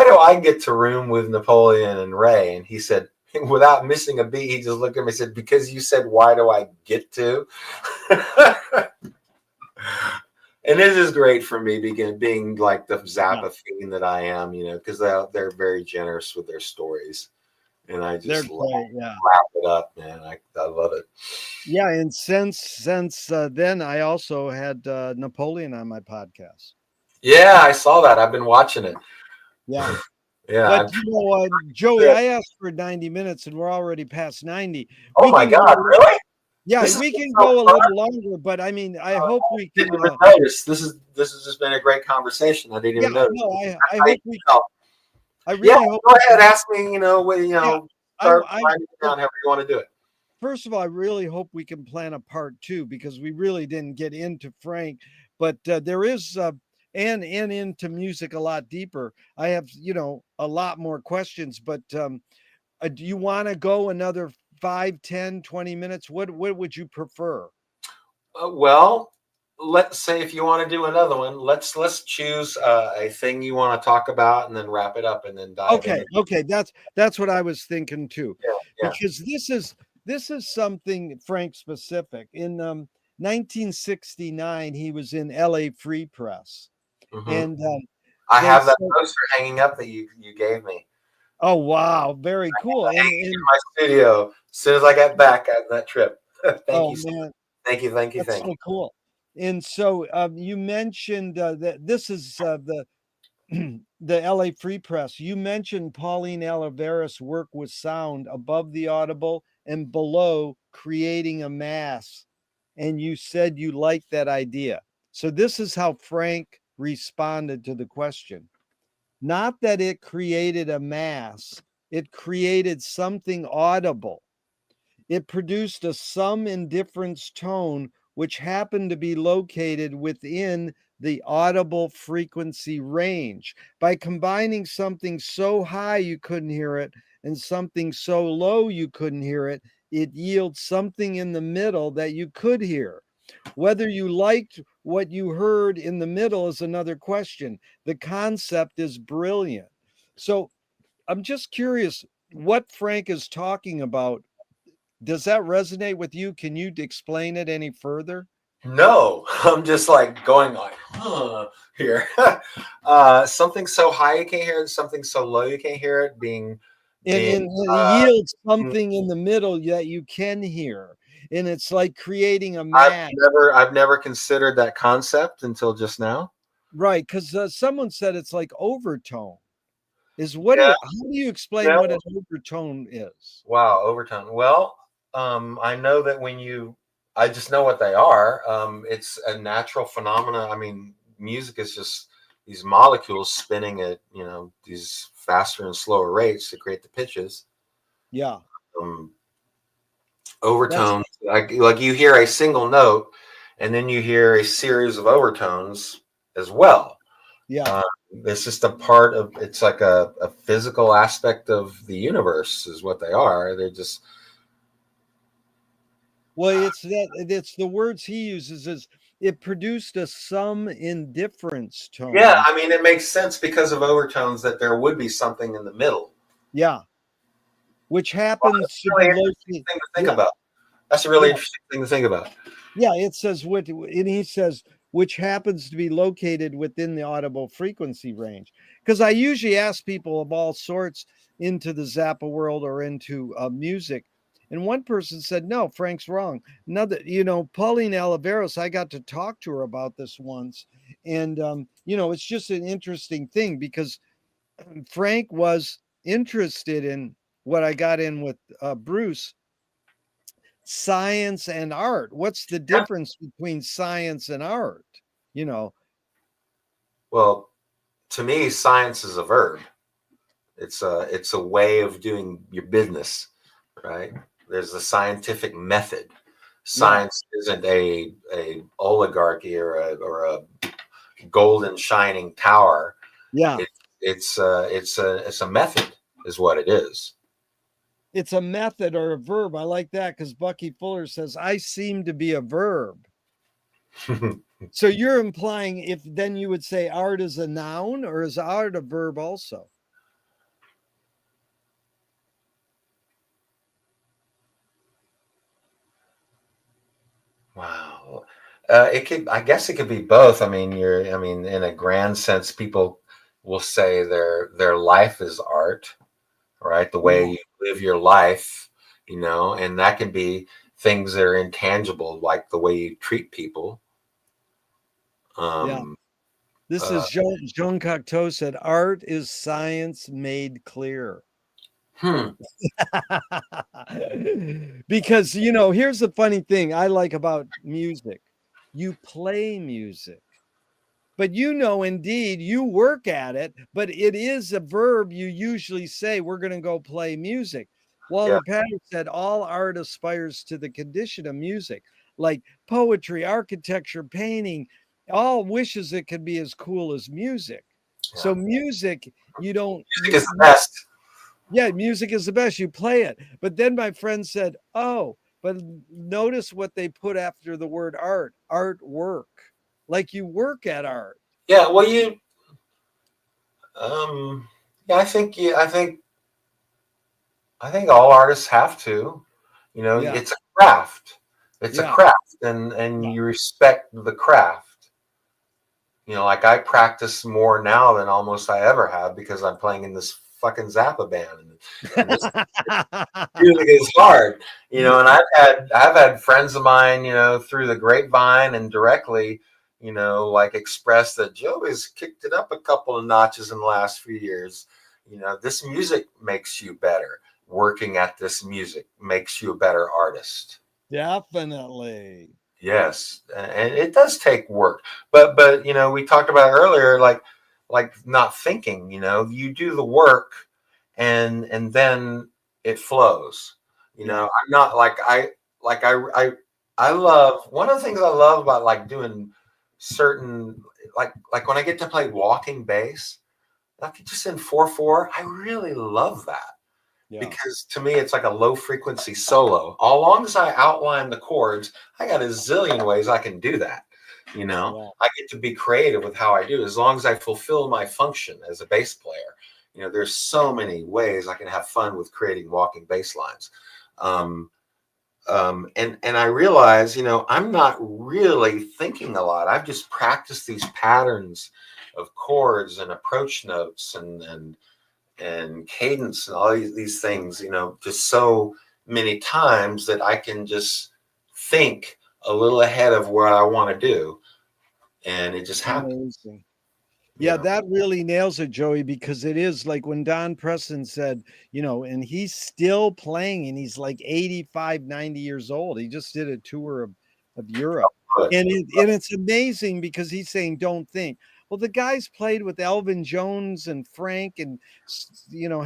do I get to room with Napoleon and Ray? And he said, without missing a beat, he just looked at me and said, because you said, why do I get to? And it is great for me being like the Zappa fiend that I am, because they're very generous with their stories. And I just laugh it up, man. I love it.
Yeah, and since then, I also had Napoleon on my podcast.
Yeah, I saw that. I've been watching it.
Yeah.
Yeah.
But Joey, I asked for 90 minutes, and we're already past 90.
Oh my God, really?
Yeah, we can go a little longer, but I mean, I hope we can.
This has just been a great conversation. I didn't even notice.
No, I hope we. I
really hope. Go ahead, ask me. Start writing down however you want to do it.
First of all, I really hope we can plan a part 2 because we really didn't get into Frank, but there is and into music a lot deeper. I have a lot more questions, but do you want to go another 5, 10, 20 minutes? What would you prefer?
Well, let's say if you want to do another one, let's choose a thing you want to talk about and then wrap it up and then dive in.
Okay, that's what I was thinking too.
Yeah.
Because this is something Frank specific. In 1969, he was in LA Free Press, and
I have that poster hanging up that you gave me.
Oh wow, very cool!
In my studio as soon as I got back at that trip. Thank you, man. Thank you.
That's so cool. And so you mentioned that this is the LA Free Press. You mentioned Pauline Oliveira's work with sound above the audible and below, creating a mass. And you said you liked that idea. So this is how Frank responded to the question. Not that it created a mass, it created something audible. It produced a sum indifference tone which happened to be located within the audible frequency range. By combining something so high you couldn't hear it and something so low you couldn't hear it, it yields something in the middle that you could hear. Whether you liked what you heard in the middle is another question. The concept is brilliant. So I'm just curious what Frank is talking about. Does that resonate with you? Can you explain it any further?
No, I'm just like going like, here. Something so high you can't hear it, something so low you can't hear it, being
And it yields something in the middle that you can hear. And it's like creating a match.
I've never considered that concept until just now.
Right. Because someone said it's like overtone.
Yeah.
How do you explain
Yeah.
what an overtone is?
Wow, overtone. Well, I know that I just know what they are. It's a natural phenomena. I mean, music is just these molecules spinning at, these faster and slower rates to create the pitches.
Yeah.
Um,
That's
overtones, like you hear a single note and then you hear a series of overtones as well.
yeah.
It's just a part of, it's like a physical aspect of the universe is what they are. They're just,
Well, it's the words he uses is it produced a some indifference
yeah,
tone.
I mean, it makes sense because of overtones that there would be something in the middle.
Yeah. Which
Well,
happens
that's
to
a
be
really interesting
located.
thing to think
Yeah.
about. That's a really
Yeah.
interesting thing to think about.
Yeah. It says and he says, which happens to be located within the audible frequency range. Because I usually ask people of all sorts into the Zappa world or into music. And one person said, no, Frank's wrong. Another, Pauline Oliveros, I got to talk to her about this once. And, it's just an interesting thing because Frank was interested in what I got in with Bruce, science and art. What's the
Yeah.
difference between science and art? You know,
Well, to me, science is a verb. It's a way of doing your business, right? There's a scientific method.
yeah,
Science isn't a oligarchy or a golden shining tower.
yeah.
It, it's a method, is what it is.
It's a method or a verb. I like that because Bucky Fuller says, I seem to be a verb. So you're implying if then you would say art is a noun or is art a verb also?
Wow. I guess it could be both. I mean, in a grand sense, people will say their life is art, right? The way
Yeah,
you live your life, and that can be things that are intangible, like the way you treat people.
yeah.
Um,
This
uh,
is Jean Cocteau said, art is science made clear.
hmm,
Because, here's the funny thing I like about music. You play music, but indeed, you work at it, but it is a verb you usually say, we're going to go play music.
yeah,
Walter Patton said, all art aspires to the condition of music, like poetry, architecture, painting, all wishes it could be as cool as music.
yeah.
So music, you don't,
Music is the best.
yeah, music is the best. You play it. But then my friend said, oh, but notice what they put after the word art, artwork. Like you work at art.
Yeah. Well, yeah, I think all artists have to.
Yeah.
It's a craft. It's a
Yeah.
craft, and
Yeah.
you respect the craft. Like I practice more now than almost I ever have because I'm playing in this fucking Zappa band, and this music is hard. And I've had friends of mine, through the grapevine and directly, like express that Joe has kicked it up a couple of notches in the last few years. This music makes you better. Working at this music makes you a better artist.
Definitely.
Yes, and it does take work, but we talked about earlier, like not thinking. You do the work, and then it flows.
Yeah.
I'm not like I love one of the things I love about like doing certain like when I get to play walking bass, like just in 4/4, I really love that.
Yeah.
Because to me, it's like a low frequency solo. As long as I outline the chords, I got a zillion ways I can do that.
Yeah.
I get to be creative with how I do it, as long as I fulfill my function as a bass player. There's so many ways I can have fun with creating walking bass lines. And I realize, I'm not really thinking a lot. I've just practiced these patterns of chords and approach notes and cadence and all these things, just so many times that I can just think a little ahead of what I want to do, and it just happens.
Amazing. Yeah, that really nails it, Joey, because it is like when Don Preston said, and he's still playing and he's like 85, 90 years old. He just did a tour of Europe. And it's amazing because he's saying, don't think. Well, the guy's played with Elvin Jones and Frank and,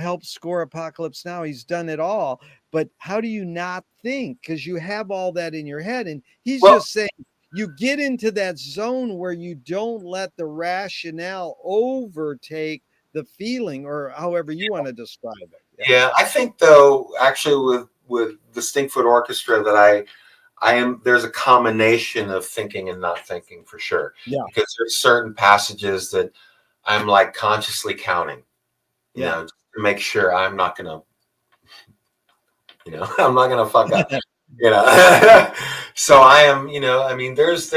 helped score Apocalypse Now. He's done it all. But how do you not think? Because you have all that in your head. And he's just saying, you get into that zone where you don't let the rationale overtake the feeling, or however you want to describe it.
Yeah, I think though, actually with the Stinkfoot Orchestra, that there's a combination of thinking and not thinking for sure.
Yeah.
Because there's certain passages that I'm like consciously counting, just to make sure I'm not gonna, I'm not gonna fuck up. So I am, there's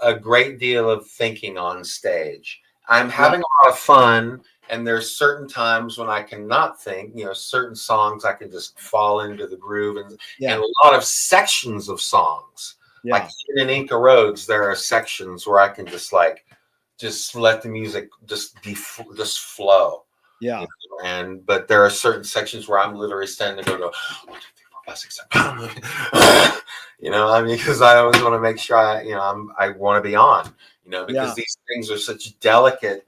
a great deal of thinking on stage. I'm having a lot of fun, and there's certain times when I cannot think, certain songs I can just fall into the groove, and a lot of sections of songs, like in Inca Roads, there are sections where I can just let the music just flow.
Yeah.
But there are certain sections where I'm literally standing there go, 1, 2, 3, 4, 5, 6, 7. Because I always want to make sure I want to be on, because these things are such delicate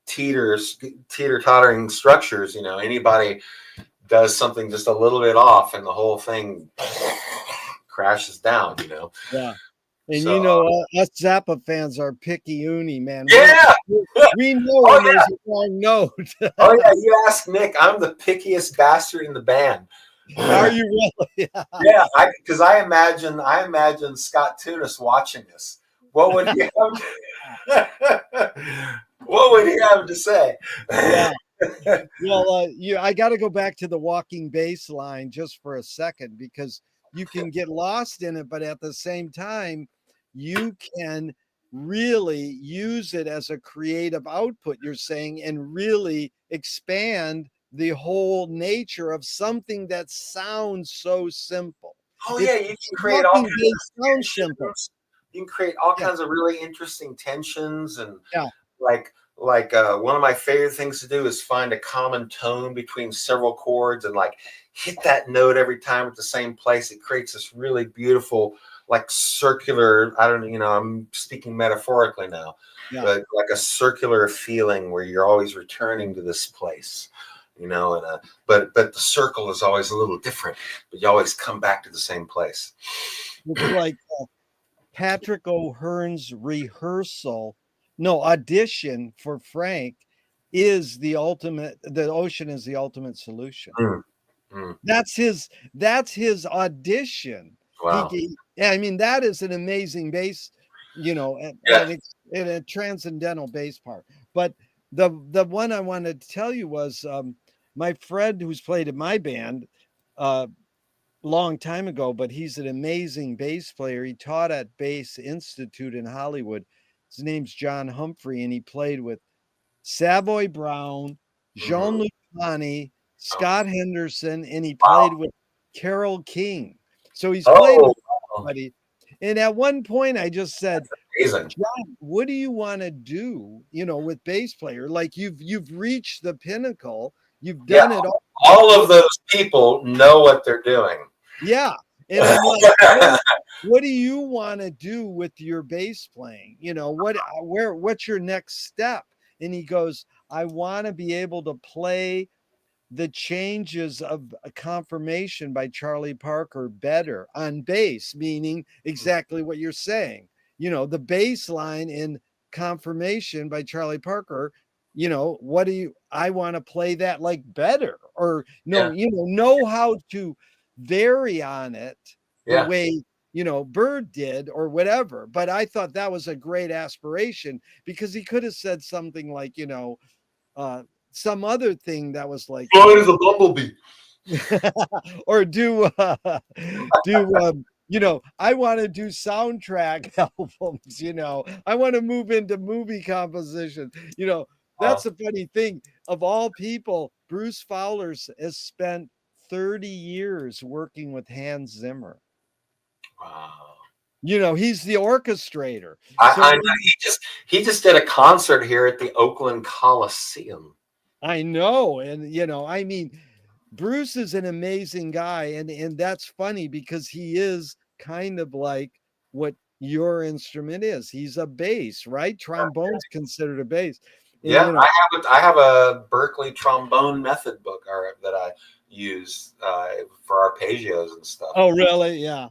teeter-tottering structures. Anybody does something just a little bit off and the whole thing crashes down.
Yeah. And us Zappa fans are picky uni, man.
Yeah.
We know when there's a wrong note.
Oh yeah, you ask Nick. I'm the pickiest bastard in the band.
Are you really?
Yeah, because I imagine Scott Tunis watching this. What would he have to say?
Yeah. Well, I got to go back to the walking bass line just for a second, because you can get lost in it, but at the same time, you can really use it as a creative output, you're saying, and really expand the whole nature of something that sounds so simple.
Oh yeah, you can create all kinds of tensions. You can create all kinds of really interesting tensions, and like one of my favorite things to do is find a common tone between several chords and hit that note every time at the same place. It creates this really beautiful, circular, I'm speaking metaphorically now, but like a circular feeling where you're always returning to this place, but the circle is always a little different, but you always come back to the same place.
It's like Patrick O'Hearn's audition for Frank is the ocean is the ultimate solution. That's his audition.
Wow.
That is an amazing bass, and a transcendental bass part. But the one I wanted to tell you was my friend who's played in my band long time ago, but he's an amazing bass player. He taught at Bass Institute in Hollywood. His name's John Humphrey, and he played with Savoy Brown, Jean-Luc Ponty, Scott Henderson, and he played with Carole King. So he's played with everybody. And at one point I just said, John, what do you want to do, with bass player? Like you've reached the pinnacle. You've done it all.
All of those people know what they're doing.
Yeah. And I'm like, what do you want to do with your bass playing? What's your next step? And he goes, I want to be able to play the changes of a Confirmation by Charlie Parker better on bass, meaning exactly what you're saying. The bass line in confirmation by Charlie Parker. I want to play that like better, or no, know how to vary on it the way, Bird did or whatever. But I thought that was a great aspiration, because he could have said something like, some other thing that was like,
Floyd is a bumblebee.
or do I want to do soundtrack albums, I want to move into movie composition. That's the funny thing. Of all people, Bruce Fowler has spent 30 years working with Hans Zimmer.
Wow.
He's the orchestrator.
I know he just did a concert here at the Oakland Coliseum.
I know. And I mean, Bruce is an amazing guy, and that's funny, because he is kind of like what your instrument is. He's a bass, right? Trombone's considered a bass. And,
I have a Berkeley trombone method book that I use for arpeggios and stuff.
Oh, really? Yeah.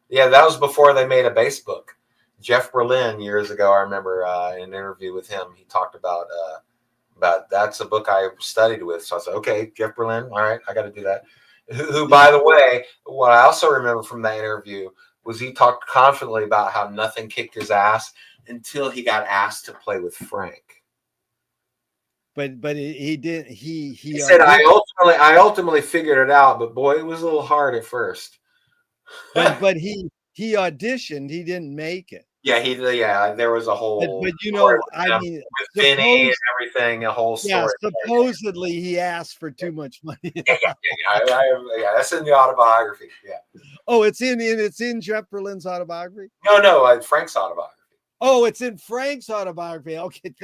Yeah. That was before they made a bass book. Jeff Berlin years ago, I remember in an interview with him, he talked about that's a book I studied with. So I said, okay, Jeff Berlin, all right, I got to do that. Who, by the way, what I also remember from that interview was he talked confidently about how nothing kicked his ass until he got asked to play with Frank.
But he did. He
said, I ultimately figured it out, but boy, it was a little hard at first.
but he auditioned. He didn't make it.
Yeah, there was a whole.
But I mean,
with Vinny and everything, a whole story.
Yeah, supposedly he asked for too much money.
Yeah, that's in the autobiography. Yeah.
Oh, it's in Jeff Berlin's autobiography.
No, Frank's autobiography.
Oh, it's in Frank's autobiography. Okay,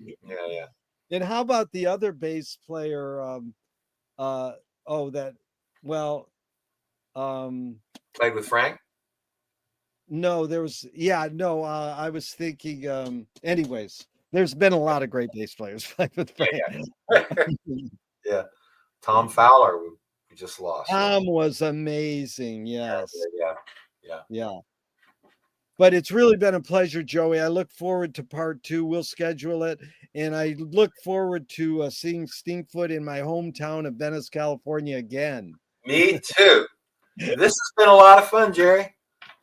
yeah.
And how about the other bass player?
Played with Frank?
No, there was, I was thinking, anyways, there's been a lot of great bass players played with Frank.
Yeah. Tom Fowler, we just lost.
Tom was amazing. Yes.
Yeah.
But it's really been a pleasure, Joey. I look forward to part 2. We'll schedule it. And I look forward to seeing Stinkfoot in my hometown of Venice, California again.
Me too. This has been a lot of fun, Jerry.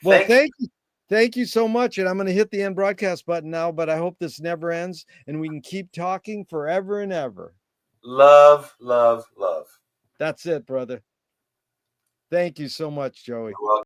Well, thank you. Thank you so much. And I'm going to hit the end broadcast button now, but I hope this never ends and we can keep talking forever and ever.
Love, love, love.
That's it, brother. Thank you so much, Joey.
You're welcome.